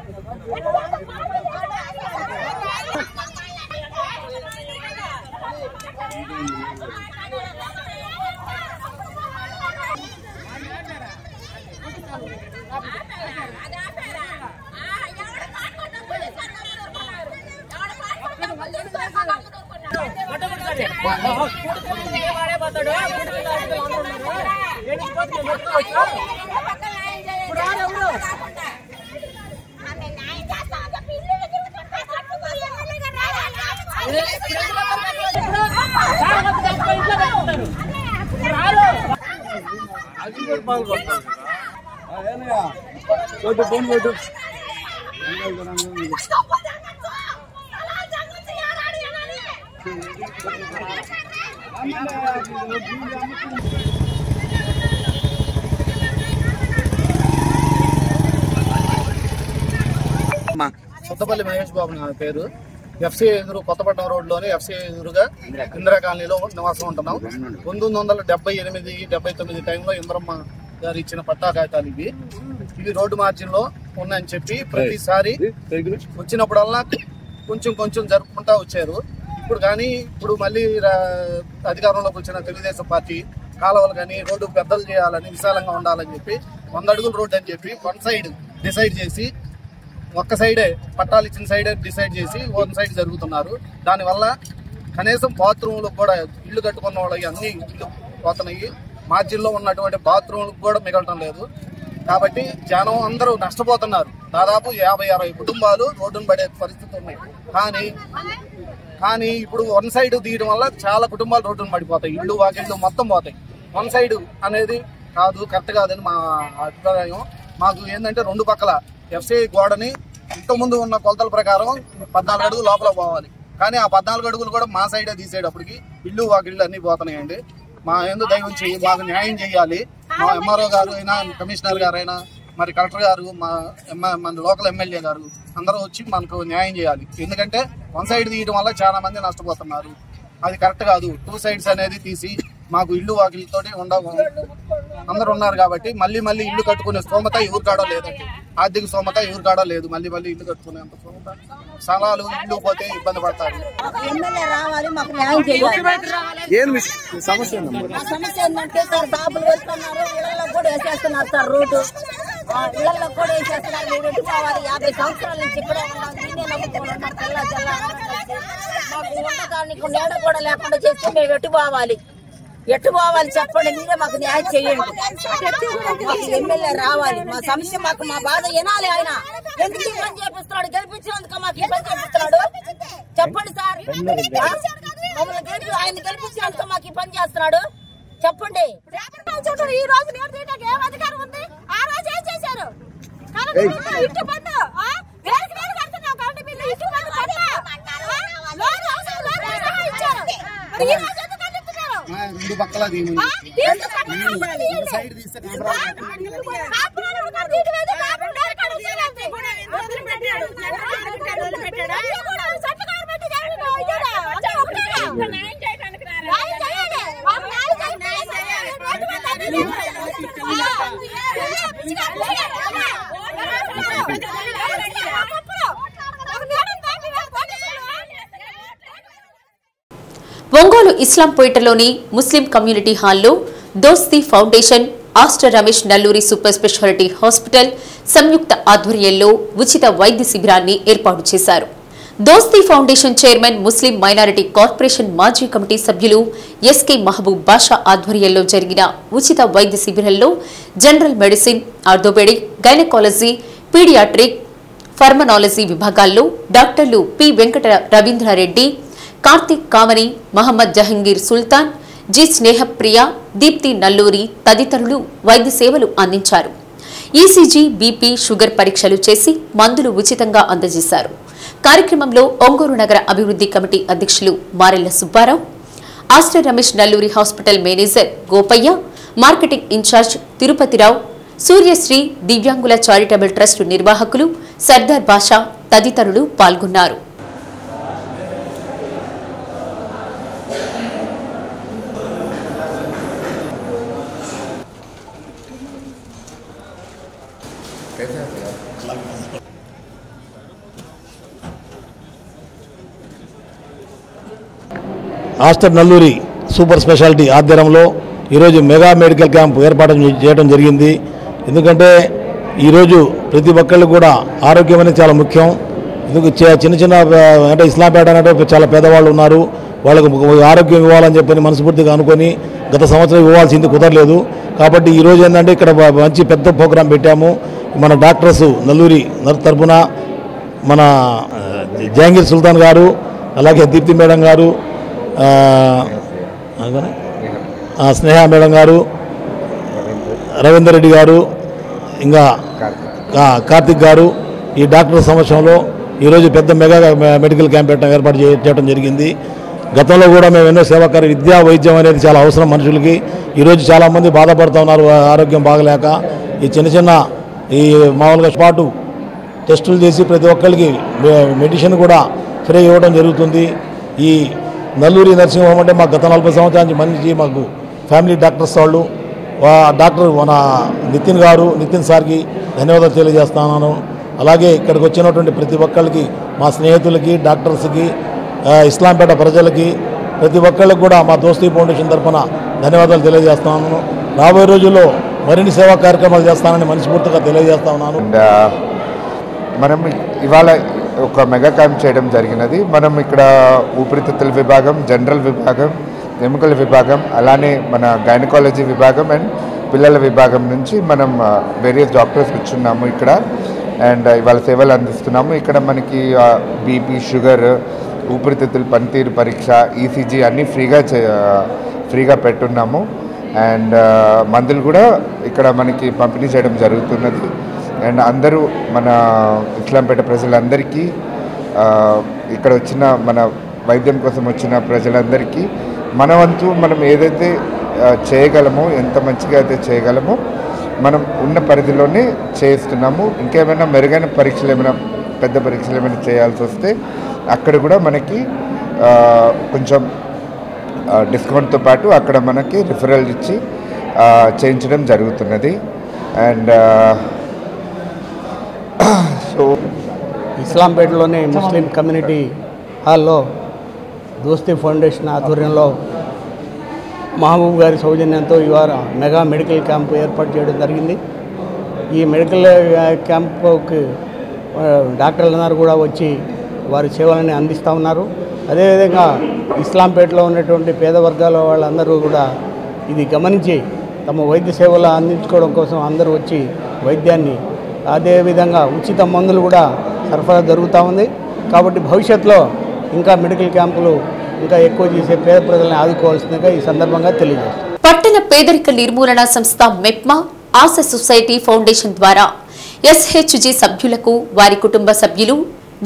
సుత్తపల్లి మహేష్ బాబు నా పేరు. ఎఫ్సీ ఎదురు కొత్తపట్నం రోడ్లోని ఎఫ్సీ ఎదురుగా ఇందిరా కాలనీలో నివాసం ఉంటున్నాం. 1978-79 టైంలో ఇంద్రమ్మ గారు ఇచ్చిన పట్టా కాగితాలు ఇవి రోడ్డు మార్జిన్ లో ఉన్నాయని చెప్పి ప్రతిసారి వచ్చినప్పుడల్లా కొంచెం జరుపుకుంటా వచ్చారు. ఇప్పుడు మళ్ళీ అధికారంలోకి వచ్చిన తెలుగుదేశం పార్టీ కాలువలు కానీ రోడ్డు పెద్దలు చేయాలని, విశాలంగా ఉండాలని చెప్పి 100 అడుగుల రోడ్డు అని చెప్పి వన్ సైడ్ డిసైడ్ చేసి, ఒక్క సైడే పట్టాలు ఇచ్చిన సైడే డిసైడ్ చేసి వన్ సైడ్ జరుగుతున్నారు. దానివల్ల కనీసం బాత్రూమ్లకు కూడా ఇల్లు కట్టుకున్న వాళ్ళకి అన్ని ఇల్లు పోతున్నాయి. మార్జిన్లో ఉన్నటువంటి బాత్రూమ్లకు కూడా మిగలటం లేదు. కాబట్టి జనం అందరూ నష్టపోతున్నారు. దాదాపు 50-60 కుటుంబాలు రోడ్డును పడే పరిస్థితి ఉన్నాయి. కానీ ఇప్పుడు వన్ సైడ్ తీయడం వల్ల చాలా కుటుంబాలు రోడ్డును పడిపోతాయి, ఇళ్ళు వాకిళ్ళు మొత్తం పోతాయి. వన్ సైడ్ అనేది కాదు, కరెక్ట్ కాదని మా అభిప్రాయం. మాకు ఏంటంటే 2 పక్కల ఎఫ్సిఐ గోడని ఇంతకుముందు ఉన్న కొలతల ప్రకారం 14 అడుగులు లోపల పోవాలి. కానీ ఆ 14 అడుగులు కూడా మా సైడే తీసేటప్పటికి ఇళ్ళు వాకిళ్ళు అన్నీ పోతున్నాయండి. మా ఎందుకు దయవం చేయి, మాకు న్యాయం చేయాలి. మా ఎంఆర్ఓ గారు అయినా, కమిషనర్ గారు అయినా, మరి కలెక్టర్ గారు, మన లోకల్ ఎమ్మెల్యే గారు అందరూ వచ్చి మనకు న్యాయం చేయాలి. ఎందుకంటే వన్ సైడ్ తీయడం వల్ల చాలా మంది నష్టపోతున్నారు. అది కరెక్ట్ కాదు. 2 సైడ్స్ అనేది తీసి మాకు ఇల్లు వాకిలతోనే అందరు ఉన్నారు. కాబట్టి మళ్ళీ ఇల్లు కట్టుకునే స్తోమత ఎవరు కాడో లేదండి. ఆర్థిక స్తోమత ఎవరు కాడో లేదు. మళ్ళీ ఇల్లు కట్టుకునే అంత స్తోమత, స్థలాలు ఇల్లు పోతే ఇబ్బంది పడతారు. సమస్య ఏంటంటే సార్, షాపులు వేస్తున్నారు, ఇళ్లలో కూడా వేసేస్తున్నారు సార్. రోడ్డు ఇళ్లలో కూడా వేసేస్తున్నారు. మీరు ఎటు పోవాలి? 50 సంవత్సరాల నుంచి ఇక్కడే ఉన్నాం. దీన్నే నమ్ముకోవాలన్నారు. తెల్ల మాకు ఉండడానికి నీడ కూడా లేకుండా చేస్తే మేము ఎటు పోవాలి చెప్పండి. మీరే మాకు న్యాయం చేయండి. మాకు ఎమ్మెల్యే రావాలి. మా సమస్య, మా బాధ వినాలి. ఆయన ఎందుకు ఈ పని చేపిస్తున్నాడు? గెలిపించినందుకు మాకు ఈ పని చేపిస్తున్నాడు చెప్పండి సార్. మమ్మల్ని ఆయన గెలిపించినందుకు మాకు ఈ పని చేస్తున్నాడు చెప్పండి. ఈ రోజు నీరు తీయడానికి ఏం అధికారం ఉంది? ఆ రోజు ఏం చేశారు? ఇంటి పన్ను వేరు కడుతున్నాం. కరెంటు బిల్లు, ఇంటి పన్ను ఇచ్చారు. 2 పక్కల సైడ్ తీస్తే ఒంగోలు ఇస్లాంపేటలోని ముస్లిం కమ్యూనిటీ హాల్లో Dosti foundation, Aster Ramesh Nalluri super speciality hospital సంయుక్త ఆధ్వర్యంలో ఉచిత వైద్య శిబిరాన్ని ఏర్పాటు చేశారు. Dosti foundation chairman, Muslim minority corporation మాజీ కమిటీ సభ్యులు ఎస్కే మహబూబ్ బాషా ఆధ్వర్యంలో జరిగిన ఉచిత వైద్య శిబిరంలో general medicine, orthopaedic, gynaecology, paediatric, pharmacology విభాగాల్లో డాక్టర్లు పి వెంకట రవీంద్రారెడ్డి, కార్తిక్ కామని, మహమ్మద్ జహంగీర్ సుల్తాన్, జి స్నేహప్రియ, దీప్తి నల్లూరి తదితరులు వైద్య సేవలు అందించారు. ఈసీజీ, బీపీ, షుగర్ పరీక్షలు చేసి మందులు ఉచితంగా అందజేశారు. కార్యక్రమంలో ఒంగోలు నగర అభివృద్ధి కమిటీ అధ్యక్షులు Marella Subbarao, Aster Ramesh Nalluri hospital manager Gopaiah, marketing incharge Tirupatirao, Suryasri దివ్యాంగుల చారిటబుల్ ట్రస్ట్ నిర్వాహకులు సర్దార్ బాషా తదితరులు పాల్గొన్నారు. ఆస్టర్ నల్లూరి సూపర్ స్పెషాలిటీ ఆధ్వర్యంలో ఈరోజు మెగా మెడికల్ క్యాంప్ ఏర్పాటు చేయడం జరిగింది. ఎందుకంటే ఈరోజు ప్రతి ఒక్కళ్ళు కూడా ఆరోగ్యం అనేది చాలా ముఖ్యం. ఎందుకు చిన్న అంటే ఇస్లాంపేట అంటే చాలా పేదవాళ్ళు ఉన్నారు, వాళ్ళకు ఆరోగ్యం ఇవ్వాలని చెప్పని మనస్ఫూర్తిగా అనుకొని గత సంవత్సరం ఇవ్వాల్సింది కుదరలేదు. కాబట్టి ఈరోజు ఏంటంటే ఇక్కడ మంచి పెద్ద ప్రోగ్రాం పెట్టాము. మన డాక్టర్స్ నల్లూరి తరఫున మన జహంగీర్ సుల్తాన్ గారు, అలాగే దీప్తి మేడం గారు, స్నేహ మేడం గారు, రవీందర్ రెడ్డి గారు, ఇంకా కార్తిక్ గారు ఈ డాక్టర్ సమక్షంలో ఈరోజు పెద్ద మెగా మెడికల్ క్యాంప్ ఏర్పాటు చేయడం జరిగింది. గతంలో కూడా మేము ఎన్నో సేవాకార్య విద్యా వైద్యం అనేది చాలా అవసరం మనుషులకి. ఈరోజు చాలామంది బాధపడుతూ ఉన్నారు ఆరోగ్యం బాగలేక. ఈ చిన్న ఈ మామూలుగా స్పాటు టెస్టులు చేసి ప్రతి ఒక్కరికి మెడిసిన్ కూడా ఫ్రీ ఇవ్వడం జరుగుతుంది. ఈ నల్లూరి నర్సింగ్ హోమ్ అంటే మాకు గత 40 సంవత్సరాల నుంచి మాకు ఫ్యామిలీ డాక్టర్స్ వాళ్ళు, డాక్టర్ మన నితిన్ సార్కి ధన్యవాదాలు తెలియజేస్తున్నాను. అలాగే ఇక్కడికి వచ్చినటువంటి ప్రతి ఒక్కరికి, మా స్నేహితులకి, డాక్టర్స్కి, ఇస్లాంపేట ప్రజలకి, ప్రతి ఒక్కళ్ళకి కూడా మా దోస్తీ ఫౌండేషన్ తరఫున ధన్యవాదాలు తెలియజేస్తా ఉన్నాను. రాబోయే రోజుల్లో మరిన్ని సేవా కార్యక్రమాలు చేస్తానని మనస్ఫూర్తిగా తెలియజేస్తా ఉన్నాను. మనం ఇవాళ ఒక మెగా క్యాంప్ చేయడం జరిగినది. మనం ఇక్కడ ఊపిరితిత్తుల విభాగం, జనరల్ విభాగం, ఎముకల విభాగం, అలానే మన గైనకాలజీ విభాగం అండ్ పిల్లల విభాగం నుంచి మనం వేరియస్ డాక్టర్స్ కూర్చున్నాము ఇక్కడ. అండ్ ఇవాళ సేవలు అందిస్తున్నాము. ఇక్కడ మనకి బీపీ, షుగర్, ఊపిరితిత్తుల పనితీరు పరీక్ష, ఈసీజీ అన్నీ ఫ్రీగా పెట్టున్నాము. అండ్ మందులు కూడా ఇక్కడ మనకి పంపిణీ చేయడం జరుగుతున్నది. అండ్ అందరూ మన ఇస్లాంపేట ప్రజలందరికీ, ఇక్కడ వచ్చిన మన వైద్యం కోసం వచ్చిన ప్రజలందరికీ మన వంతు మనం ఏదైతే చేయగలమో, ఎంత మంచిగా అయితే చేయగలమో మనం ఉన్న పరిధిలోనే చేస్తున్నాము. ఇంకేమైనా మెరుగైన పరీక్షలు, ఏమైనా పెద్ద పరీక్షలు ఏమైనా చేయాల్సి వస్తే అక్కడ కూడా మనకి కొంచెం డిస్కౌంట్తో పాటు అక్కడ మనకి రిఫరల్ ఇచ్చి చేయించడం జరుగుతున్నది. అండ్ సో ఇస్లాంపేటలోని ముస్లిం కమ్యూనిటీ హాల్లో దోస్తీ ఫౌండేషన్ ఆధ్వర్యంలో మహబూబ్ గారి సౌజన్యంతో ఇవాళ మెగా మెడికల్ క్యాంపు ఏర్పాటు చేయడం జరిగింది. ఈ మెడికల్ క్యాంపుకి డాక్టర్లందరూ కూడా వచ్చి వారి సేవలని అందిస్తూ ఉన్నారు. అదేవిధంగా ఇస్లాంపేటలో ఉన్నటువంటి పేద వర్గాల వాళ్ళందరూ కూడా ఇది గమనించి తమ వైద్య సేవలు అందించుకోవడం కోసం అందరూ వచ్చి వైద్యాన్ని, అదేవిధంగా ఉచిత మందులు కూడా సరఫరా జరుగుతూ ఉంది. కాబట్టి భవిష్యత్తులో ఇంకా మెడికల్ క్యాంపులు ఇంకా ఎక్కువ చేసే పేద ప్రజలను ఆదుకోవాల్సిందిగా ఈ సందర్భంగా తెలియజేస్తారు. పట్టణ పేదరిక నిర్మూలన సంస్థ మెప్మా ఆశ సొసైటీ ఫౌండేషన్ ద్వారా SHG సభ్యులకు, వారి కుటుంబ సభ్యులు,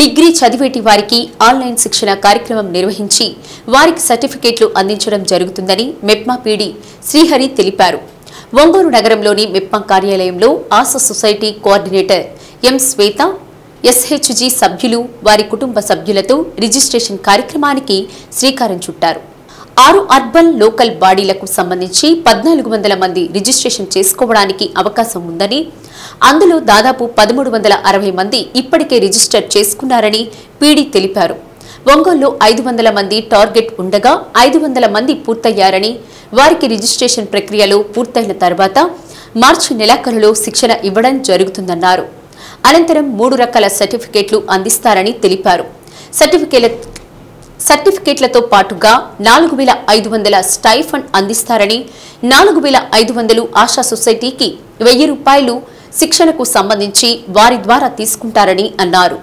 డిగ్రీ చదివేటి వారికి ఆన్లైన్ శిక్షణ కార్యక్రమం నిర్వహించి వారికి సర్టిఫికేట్లు అందించడం జరుగుతుందని మెప్మా పీడీ శ్రీహరి తెలిపారు. ఒంగోలు నగరంలోని మెప్మా కార్యాలయంలో ఆశ సొసైటీ కోఆర్డినేటర్ ఎం శ్వేత SHG సభ్యులు, వారి కుటుంబ సభ్యులతో రిజిస్ట్రేషన్ కార్యక్రమానికి శ్రీకారం చుట్టారు. 6 అర్బన్ లోకల్ బాడీలకు సంబంధించి 1400 మంది రిజిస్ట్రేషన్ చేసుకోవడానికి అవకాశం ఉందని, అందులో దాదాపు 1360 మంది ఇప్పటికే రిజిస్టర్ చేసుకున్నారని పీడీ తెలిపారు. ఒంగోలులో 500 మంది టార్గెట్ ఉండగా 500 మంది పూర్తయ్యారని, వారికి రిజిస్ట్రేషన్ ప్రక్రియలో పూర్తయిన తర్వాత మార్చి నెలాఖరులో శిక్షణ ఇవ్వడం జరుగుతుందన్నారు. అనంతరం 3 రకాల సర్టిఫికేట్లు అందిస్తారని తెలిపారు. సర్టిఫికేట్లతో పాటుగా 4500 స్టైఫండ్ అందిస్తారని, 4500 ఆశా సొసైటీకి 1000 రూపాయలు శిక్షణకు సంబంధించి వారి ద్వారా తీసుకుంటారని అన్నారు.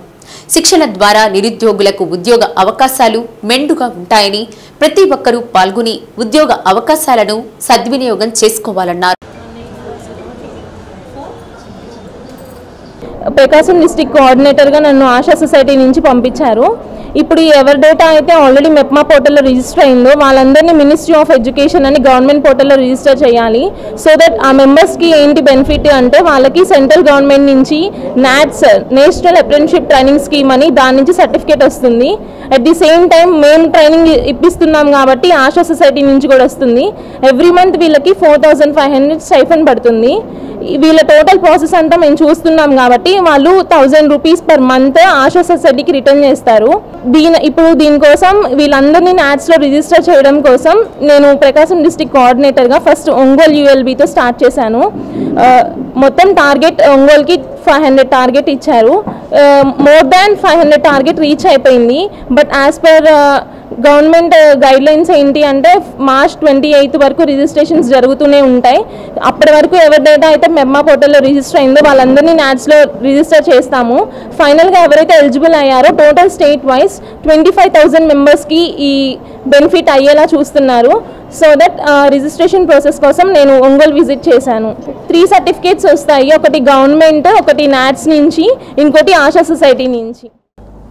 శిక్షణ ద్వారా నిరుద్యోగులకు ఉద్యోగ అవకాశాలు మెండుగా ఉంటాయని, ప్రతి ఒక్కరూ పాల్గొని ఉద్యోగ అవకాశాలను సద్వినియోగం చేసుకోవాలన్నారు. ప్రకాశం డిస్ట్రిక్ట్ కోఆర్డినేటర్గా నన్ను ఆశా సొసైటీ నుంచి పంపించారు. ఇప్పుడు ఎవరి డేటా అయితే ఆల్రెడీ మెప్మా పోర్టల్లో రిజిస్టర్ అయిందో వాళ్ళందరినీ మినిస్ట్రీ ఆఫ్ ఎడ్యుకేషన్ అని గవర్నమెంట్ పోర్టల్లో రిజిస్టర్ చేయాలి. సో దట్ ఆ మెంబర్స్కి ఏంటి బెనిఫిట్ అంటే వాళ్ళకి సెంట్రల్ గవర్నమెంట్ నుంచి NATS national apprenticeship training scheme అని దాని నుంచి సర్టిఫికేట్ వస్తుంది. అట్ ది సేమ్ టైం మేము ట్రైనింగ్ ఇప్పిస్తున్నాం కాబట్టి ఆశా సొసైటీ నుంచి కూడా వస్తుంది. ఎవ్రీ మంత్ వీళ్ళకి 4500 స్టైఫండ్ పడుతుంది. వీళ్ళ టోటల్ ప్రాసెస్ అంతా మేము చూస్తున్నాం కాబట్టి వాళ్ళు 1000 రూపీస్ పర్ మంత్ ఆశా సొసైటీకి రిటర్న్ చేస్తారు. ఇప్పుడు దీనికోసం వీళ్ళందరినీ NATSలో రిజిస్టర్ చేయడం కోసం నేను ప్రకాశం డిస్ట్రిక్ట్ కోఆర్డినేటర్గా ఫస్ట్ ఒంగోలు ULBతో స్టార్ట్ చేశాను. మొత్తం టార్గెట్ ఒంగోలుకి 500 టార్గెట్ ఇచ్చారు. మోర్ దాన్ 500 టార్గెట్ రీచ్ అయిపోయింది. But as per government guide lines ఏంటి అంటే మార్చ్ 28 వరకు రిజిస్ట్రేషన్స్ జరుగుతూనే ఉంటాయి. అప్పటి వరకు ఎవరి డేటా అయితే మెప్మా పోర్టల్లో రిజిస్టర్ అయిందో వాళ్ళందరినీ NATSలో రిజిస్టర్ చేస్తాము. ఫైనల్గా ఎవరైతే ఎలిజిబుల్ అయ్యారో టోటల్ స్టేట్ వైజ్ 25,000 మెంబర్స్కి ఈ బెనిఫిట్ అయ్యేలా చూస్తున్నారు. సో దట్ రిజిస్ట్రేషన్ ప్రాసెస్ కోసం నేను ఒంగోలు విజిట్ చేశాను. 3 సర్టిఫికేట్స్ వస్తాయి. ఒకటి గవర్నమెంట్, ఒకటి NATS నుంచి, ఇంకోటి ఆశా సొసైటీ నుంచి.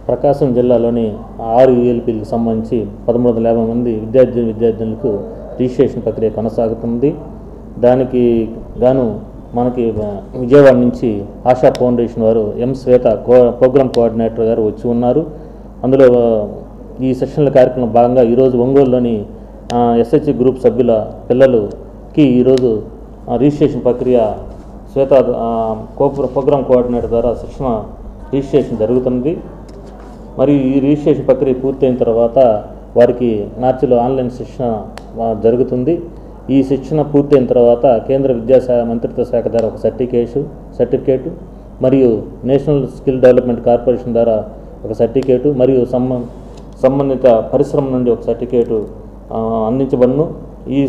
ప్రకాశం జిల్లాలోని 6 ULPలకు సంబంధించి 1350 మంది విద్యార్థులకు రిజిస్ట్రేషన్ ప్రక్రియ కొనసాగుతుంది. దానికి గాను మనకి విజయవాడ నుంచి ఆశా ఫౌండేషన్ వారు ఎం శ్వేత ప్రోగ్రామ్ కోఆర్డినేటర్ గారు వచ్చి ఉన్నారు. అందులో ఈ సెషన్ల కార్యక్రమం భాగంగా ఈరోజు ఒంగోలులోని SHG గ్రూప్ సభ్యుల పిల్లలకి ఈరోజు రిజిస్ట్రేషన్ ప్రక్రియ శ్వేత ప్రోగ్రామ్ కోఆర్డినేటర్ ద్వారా శిక్షణ రిజిస్ట్రేషన్ జరుగుతుంది. మరియు ఈ రిజిస్ట్రేషన్ ప్రక్రియ పూర్తయిన తర్వాత వారికి మార్చిలో ఆన్లైన్ శిక్షణ జరుగుతుంది. ఈ శిక్షణ పూర్తయిన తర్వాత కేంద్ర విద్యాశాఖ మంత్రిత్వ శాఖ ద్వారా ఒక సర్టిఫికేటు మరియు నేషనల్ స్కిల్ డెవలప్మెంట్ కార్పొరేషన్ ద్వారా ఒక సర్టిఫికేటు మరియు సంబంధిత పరిశ్రమ నుండి ఒక సర్టిఫికేటు అందించబడును. ఈ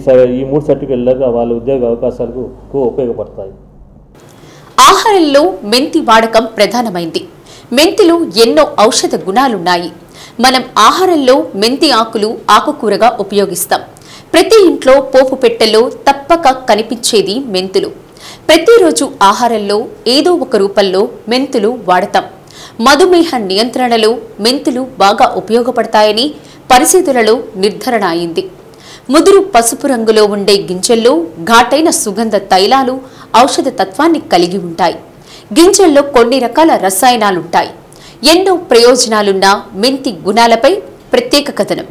3 సర్టిఫికేట్లుగా వాళ్ళ ఉద్యోగ అవకాశాలకు ఉపయోగపడతాయి. ఆహారంలో మెంతి వాడకం ప్రధానమైంది. మెంతిలో ఎన్నో ఔషధ గుణాలున్నాయి. మనం ఆహారంలో మెంతి ఆకులు ఆకుకూరగా ఉపయోగిస్తాం. ప్రతి ఇంట్లో పోపు పెట్టెలో తప్పక కనిపించేది మెంతులు. ప్రతిరోజు ఆహారంలో ఏదో ఒక రూపంలో మెంతులు వాడతాం. మధుమేహ నియంత్రణలో మెంతులు బాగా ఉపయోగపడతాయని పరిశోధనలో నిర్ధారణ అయింది. ముదురు పసుపు రంగులో ఉండే గింజల్లో ఘాటైన సుగంధ తైలాలు ఔషధ తత్వాన్ని కలిగి ఉంటాయి. గింజల్లో కొన్ని రకాల రసాయనాలుంటాయి. ఎన్నో ప్రయోజనాలున్న మెంతి గుణాలపై ప్రత్యేక కథనం.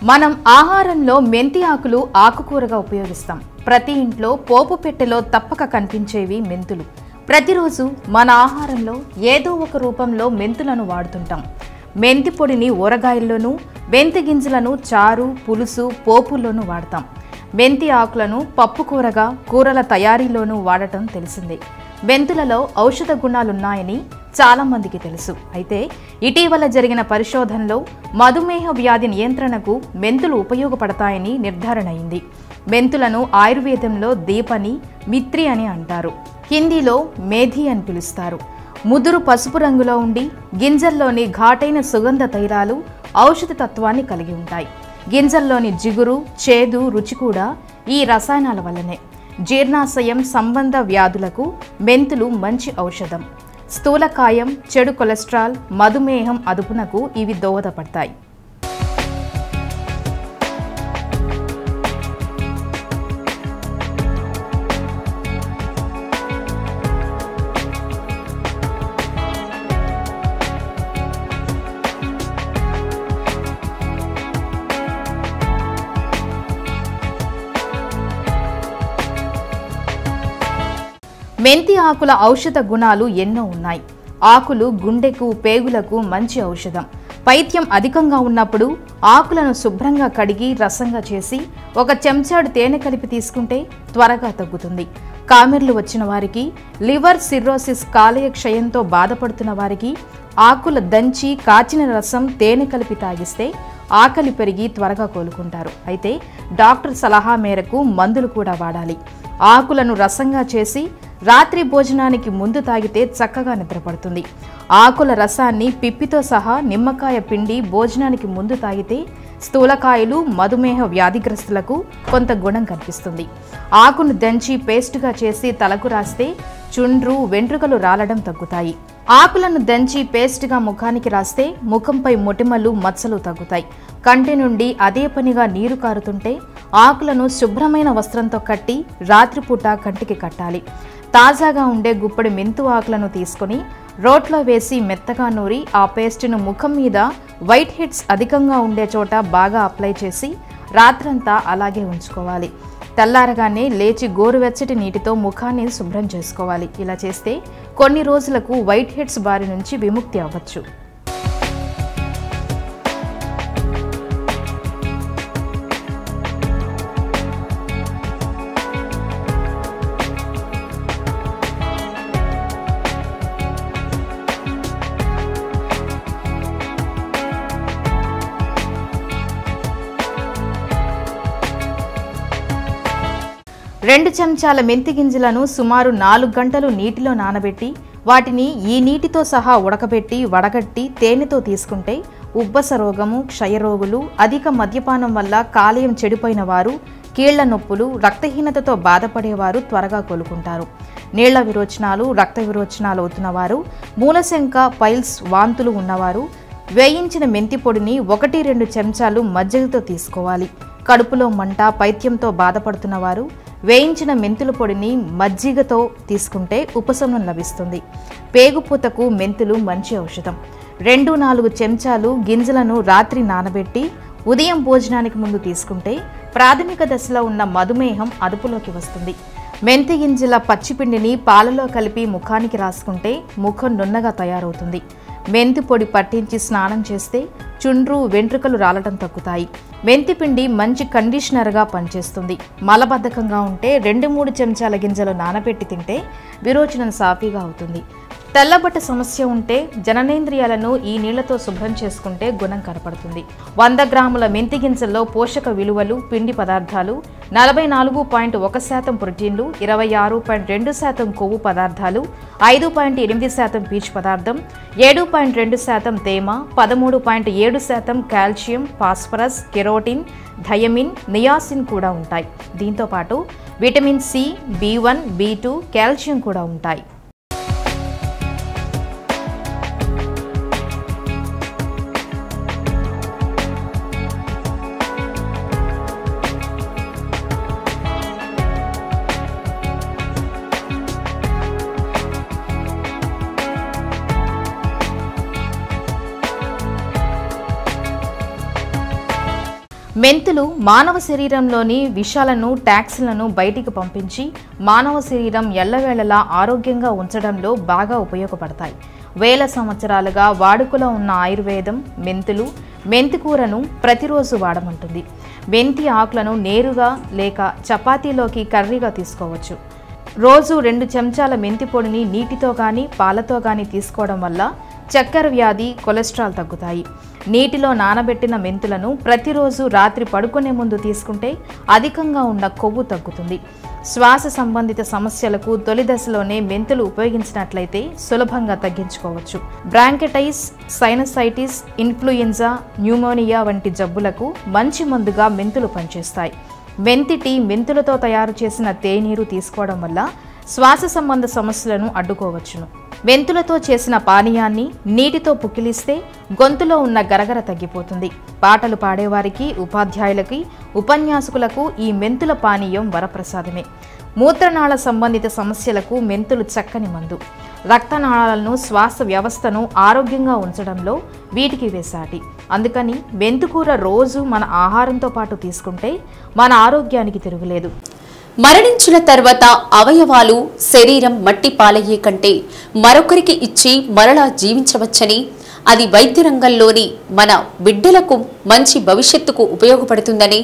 మనం ఆహారంలో మెంతి ఆకులు ఆకుకూరగా ఉపయోగిస్తాం. ప్రతి ఇంట్లో పోపు పెట్టెలో తప్పక కనిపించేవి మెంతులు. ప్రతిరోజు మన ఆహారంలో ఏదో ఒక రూపంలో మెంతులను వాడుతుంటాం. మెంతి పొడిని ఊరగాయల్లోనూ, మెంతి గింజలను చారు, పులుసు, పోపుల్లోనూ వాడతాం. మెంతి ఆకులను పప్పు కూరగా, కూరల తయారీలోనూ వాడటం తెలిసిందే. మెంతులలో ఔషధ గుణాలున్నాయని చాలామందికి తెలుసు. అయితే ఇటీవల జరిగిన పరిశోధనలో మధుమేహ వ్యాధి నియంత్రణకు మెంతులు ఉపయోగపడతాయని నిర్ధారణ అయింది. మెంతులను ఆయుర్వేదంలో దీపని, మిత్రి అని అంటారు. హిందీలో మేధి అని పిలుస్తారు. ముదురు పసుపు రంగులో ఉండి గింజల్లోని ఘాటైన సుగంధ తైలాలు ఔషధ తత్వాన్ని కలిగి ఉంటాయి. గింజల్లోని జిగురు, చేదు రుచి కూడా ఈ రసాయనాల వల్లనే. జీర్ణాశయం సంబంధ వ్యాధులకు మెంతులు మంచి ఔషధం. స్థూలకాయం, చెడు కొలెస్ట్రాల్, మధుమేహం అదుపునకు ఇవి దోహదపడతాయి. మెంతి ఆకుల ఔషధ గుణాలు ఎన్నో ఉన్నాయి. ఆకులు గుండెకు, పేగులకు మంచి ఔషధం. పైత్యం అధికంగా ఉన్నప్పుడు ఆకులను శుభ్రంగా కడిగి రసంగా చేసి 1 చెంచాడు తేనె కలిపి తీసుకుంటే త్వరగా తగ్గుతుంది. కామెర్లు వచ్చిన వారికి, లివర్ సిర్రోసిస్ కాలేయ క్షయంతో బాధపడుతున్న వారికి ఆకుల దంచి కాచిన రసం తేనె కలిపి తాగిస్తే ఆకలి పెరిగి త్వరగా కోలుకుంటారు. అయితే డాక్టర్ సలహా మేరకు మందులు కూడా వాడాలి. ఆకులను రసంగా చేసి రాత్రి భోజనానికి ముందు తాగితే చక్కగా నిద్రపడుతుంది. ఆకుల రసాన్ని పిప్పితో సహా నిమ్మకాయ పిండి భోజనానికి ముందు తాగితే స్థూలకాయలు, మధుమేహ వ్యాధిగ్రస్తులకు కొంత గుణం కనిపిస్తుంది. ఆకును దంచి పేస్టుగా చేసి తలకు రాస్తే చుండ్రు, వెంట్రుకలు రాలడం తగ్గుతాయి. ఆకులను దంచి పేస్టుగా ముఖానికి రాస్తే ముఖంపై మొటిమలు, మచ్చలు తగ్గుతాయి. కంటి నుండి అదే పనిగా నీరు కారుతుంటే ఆకులను శుభ్రమైన వస్త్రంతో కట్టి రాత్రిపూట కంటికి కట్టాలి. తాజాగా ఉండే గుప్పడి మెంతు ఆకులను తీసుకొని రోట్లో వేసి మెత్తగా నూరి ఆ పేస్టును ముఖం మీద వైట్ హెడ్స్ అధికంగా ఉండే చోట బాగా అప్లై చేసి రాత్రంతా అలాగే ఉంచుకోవాలి. తెల్లారగానే లేచి గోరువెచ్చటి నీటితో ముఖాన్ని శుభ్రం చేసుకోవాలి. ఇలా చేస్తే కొన్ని రోజులకు వైట్ హెడ్స్ బారి నుంచి విముక్తి అవ్వచ్చు. రెండు చెంచాల మెంతి గింజలను సుమారు 4 గంటలు నీటిలో నానబెట్టి వాటిని ఈ నీటితో సహా ఉడకబెట్టి వడగట్టి తేనెతో తీసుకుంటే ఉబ్బస రోగము, క్షయరోగులు, అధిక మద్యపానం వల్ల కాలేయం చెడిపోయిన వారు, కీళ్ల నొప్పులు, రక్తహీనతతో బాధపడేవారు త్వరగా కోలుకుంటారు. నీళ్ల విరోచనాలు, రక్త విరోచనాలు అవుతున్నవారు, మూలశంక, పైల్స్, వాంతులు ఉన్నవారు వేయించిన మెంతి పొడిని 1-2 చెంచాలు మజ్జిగతో తీసుకోవాలి. కడుపులో మంట, పైత్యంతో బాధపడుతున్నవారు వేయించిన మెంతుల పొడిని మజ్జిగతో తీసుకుంటే ఉపశమనం లభిస్తుంది. పేగుపూతకు మెంతులు మంచి ఔషధం. 2-4 చెంచాలు గింజలను రాత్రి నానబెట్టి ఉదయం భోజనానికి ముందు తీసుకుంటే ప్రాథమిక దశలో ఉన్న మధుమేహం అదుపులోకి వస్తుంది. మెంతి గింజల పచ్చిపిండిని పాలలో కలిపి ముఖానికి రాసుకుంటే ముఖం నున్నగా తయారవుతుంది. మెంతి పొడి పట్టించి స్నానం చేస్తే చుండ్రు, వెంట్రుకలు రాలటం తగ్గుతాయి. మెంతి పిండి మంచి కండిషనర్గా పనిచేస్తుంది. మలబద్ధకంగా ఉంటే 2-3 చెంచాల గింజలు నానబెట్టి తింటే విరోచనం సాఫీగా అవుతుంది. తెల్లబట్ట సమస్య ఉంటే జననేంద్రియాలను ఈ నీళ్లతో శుభ్రం చేసుకుంటే గుణం కనపడుతుంది. 100 గ్రాముల మెంతి గింజల్లో పోషక విలువలు, పిండి పదార్థాలు 44.1% ప్రోటీన్లు, 26.2% కొవ్వు పదార్థాలు, 5.8% పీచు పదార్థం, 7.2% తేమ, 13.7% calcium, phosphorus, carotene, thiamine, niacin కూడా ఉంటాయి. దీంతో పాటు vitamin C, B1, B2, calcium కూడా ఉంటాయి. మెంతులు మానవ శరీరంలోని విషాలను, టాక్సిన్లను బయటికి పంపించి మానవ శరీరం ఎల్లవేళలా ఆరోగ్యంగా ఉంచడంలో బాగా ఉపయోగపడతాయి. వేల సంవత్సరాలుగా వాడుకలో ఉన్న ఆయుర్వేదం మెంతులు, మెంతికూరను ప్రతిరోజు వాడమంటుంది. మెంతి ఆకులను నేరుగా లేక చపాతీలోకి కర్రీగా తీసుకోవచ్చు. రోజు 2 చెంచాల మెంతి పొడిని నీటితో కానీ పాలతో కానీ తీసుకోవడం వల్ల చక్కెర వ్యాధి, కొలెస్ట్రాల్ తగ్గుతాయి. నీటిలో నానబెట్టిన మెంతులను ప్రతిరోజు రాత్రి పడుకునే ముందు తీసుకుంటే అధికంగా ఉన్న కొవ్వు తగ్గుతుంది. శ్వాస సంబంధిత సమస్యలకు తొలి దశలోనే మెంతులు ఉపయోగించినట్లయితే సులభంగా తగ్గించుకోవచ్చు. బ్రాంకైటిస్, సైనసైటిస్, ఇన్ఫ్లుయెంజా, న్యూమోనియా వంటి జబ్బులకు మంచి మందుగా మెంతులు పనిచేస్తాయి. మెంతి టీ, మెంతులతో తయారు చేసిన తేనీరు తీసుకోవడం వల్ల శ్వాస సంబంధ సమస్యలను అడ్డుకోవచ్చును. మెంతులతో చేసిన పానీయాన్ని నీటితో పుక్కిలిస్తే గొంతులో ఉన్న గరగర తగ్గిపోతుంది. పాటలు పాడేవారికి, ఉపాధ్యాయులకి, ఉపన్యాసకులకు ఈ మెంతుల పానీయం వరప్రసాదమే. మూత్రనాళ సంబంధిత సమస్యలకు మెంతులు చక్కని మందు. రక్తనాళాలను, శ్వాస వ్యవస్థను ఆరోగ్యంగా ఉంచడంలో వీటికి వేసాటి. అందుకని మెంతుకూర రోజు మన ఆహారంతో పాటు తీసుకుంటే మన ఆరోగ్యానికి తిరుగులేదు. మరణించిన తర్వాత అవయవాలు, శరీరం మట్టి పాలయ్యే కంటే మరొకరికి ఇచ్చి మరలా జీవించవచ్చని, అది వైద్య రంగంలోని మన బిడ్డలకు మంచి భవిష్యత్తుకు ఉపయోగపడుతుందని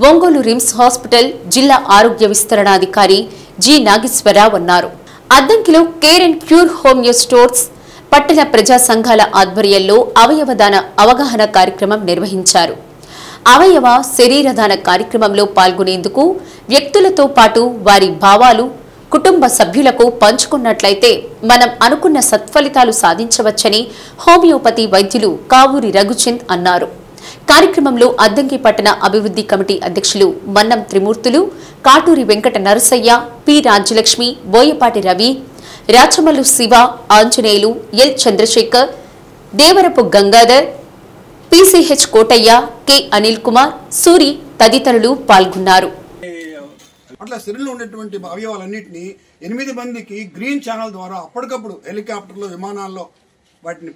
ఒంగోలు రిమ్స్ హాస్పిటల్ జిల్లా ఆరోగ్య విస్తరణాధికారి జి నాగేశ్వరరావు అన్నారు. అద్దంకిలో care and cure homeo stores పట్టణ ప్రజా సంఘాల ఆధ్వర్యంలో అవయవదాన అవగాహన కార్యక్రమం నిర్వహించారు. అవయవ శరీరదాన కార్యక్రమంలో పాల్గొనేందుకు వ్యక్తులతో పాటు వారి భావాలు, కుటుంబ సభ్యులకు పంచుకున్నట్లయితే మనం అనుకున్న సత్ఫలితాలు సాధించవచ్చని హోమియోపతి వైద్యులు కావూరి రఘుచంద్ అన్నారు. కార్యక్రమంలో అద్దంకి పట్టణ అభివృద్ధి కమిటీ అధ్యక్షులు Mannam Trimurthulu, Katuri Venkata Narasaiah, P Rajyalakshmi, Boyapati Ravi, Rachamallu Siva, Anjaneyulu, L Chandrasekhar, Devarapu Gangadhar, PCH Kotaiah, K Anil Kumar, Suri తదితరులు పాల్గొన్నారు. అట్లా శరీరంలో ఉన్నటువంటి అవయవాలన్నింటినీ 8 మందికి గ్రీన్ ఛానల్ ద్వారా అప్పటికప్పుడు హెలికాప్టర్లో, విమానాల్లో వాటిని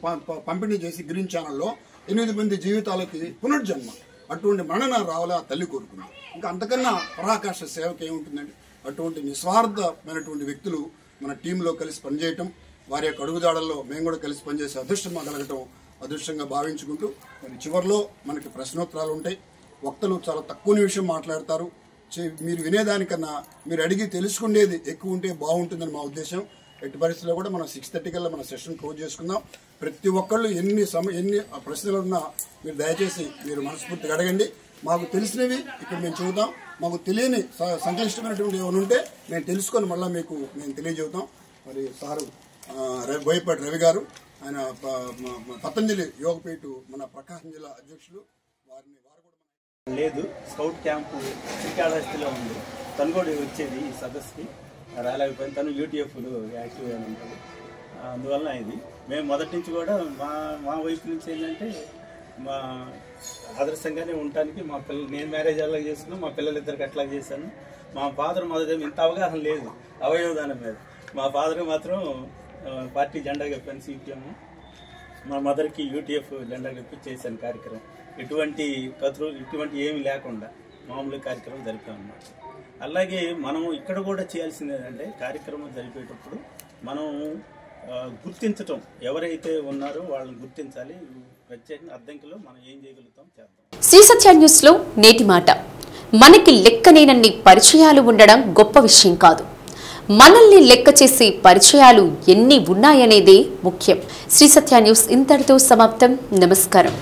పంపిణీ చేసి గ్రీన్ ఛానల్లో 8 మంది జీవితాలకి పునర్జన్మ, అటువంటి మరణం రావాలా తల్లి కోరుకుంది. ఇంకా అంతకన్నా పరాకాష్ఠ సేవకి ఏముంటుందండి? అటువంటి నిస్వార్థమైనటువంటి వ్యక్తులు మన టీంలో కలిసి పనిచేయటం, వారి యొక్క అడుగుదాడల్లో మేము కూడా కలిసి పనిచేసే అదృష్టం కలగటం అదృష్టంగా భావించుకుంటూ, మరి చివరిలో మనకి ప్రశ్నోత్తరాలు ఉంటాయి. వక్తలు చాలా తక్కువ నిమిషం మాట్లాడతారు. మీరు వినేదానికన్నా మీరు అడిగి తెలుసుకునేది ఎక్కువ ఉంటే బాగుంటుందని మా ఉద్దేశం. ఎట్టి పరిస్థితుల్లో కూడా మనం 6:30 కల్లా మన సెషన్ క్లోజ్ చేసుకుందాం. ప్రతి ఒక్కళ్ళు ఎన్ని ప్రశ్నలు ఉన్నా మీరు దయచేసి మీరు మనస్ఫూర్తిగా అడగండి. మాకు తెలిసినవి ఇక్కడ మేము చెబుతాం, మాకు తెలియని సంక్లిష్టమైనటువంటి ఏమైనా ఉంటే మేము తెలుసుకొని మళ్ళీ మీకు మేము తెలియజేద్దాం. మరి సారు బోయపాటి రవి గారు, ఆయన పతంజలి యోగపీఠు మన ప్రకాశం జిల్లా అధ్యక్షులు, వారు కూడా లేదు. స్కౌట్ క్యాంపు శ్రీకాళహస్తిలో ఉంది. తను కూడా వచ్చేది ఈ సదస్సుకి, రాలేకపోయింది. తను యూటీఎఫ్లు యాక్టివ్గా ఉంటుంది. అందువలన ఇది మేము మొదటి నుంచి కూడా మా వైపు నుంచి ఏంటంటే మా ఆదర్శంగానే ఉండటానికి మా పిల్లలు, నేను మ్యారేజ్ అలా చేసుకున్నాను, మా పిల్లలిద్దరికి అట్లా చేశాను. మా ఫాదర్ మొదట ఇంత అవగాహన లేదు అవయవదానం మీద. మా ఫాదర్ మాత్రం పార్టీ జెండా కప్పాను సిపిఎం, మా మదర్కి యూటీఎఫ్ జెండా కప్పి చేశాను కార్యక్రమం. ఎటువంటి కథలు ఇటువంటి ఏమి లేకుండా మామూలు కార్యక్రమం జరిపామన్నమాట. అలాగే మనం ఇక్కడ కూడా చేయాల్సింది ఏంటంటే కార్యక్రమం జరిపేటప్పుడు మనం గుర్తించటం, ఎవరైతే ఉన్నారో వాళ్ళని గుర్తించాలి. ప్రత్యేకంగా అద్దంకిలో మనం ఏం చేయగలుగుతాం చేద్దాం. శ్రీ సత్య న్యూస్ లో నేటి మాట. మనకి లెక్కనేనన్ని పరిచయాలు ఉండడం గొప్ప విషయం కాదు, మనల్ని లెక్క చేసే పరిచయాలు ఎన్ని ఉన్నాయనేదే ముఖ్యం. శ్రీ సత్య న్యూస్ ఇంతటితో సమాప్తం. నమస్కారం.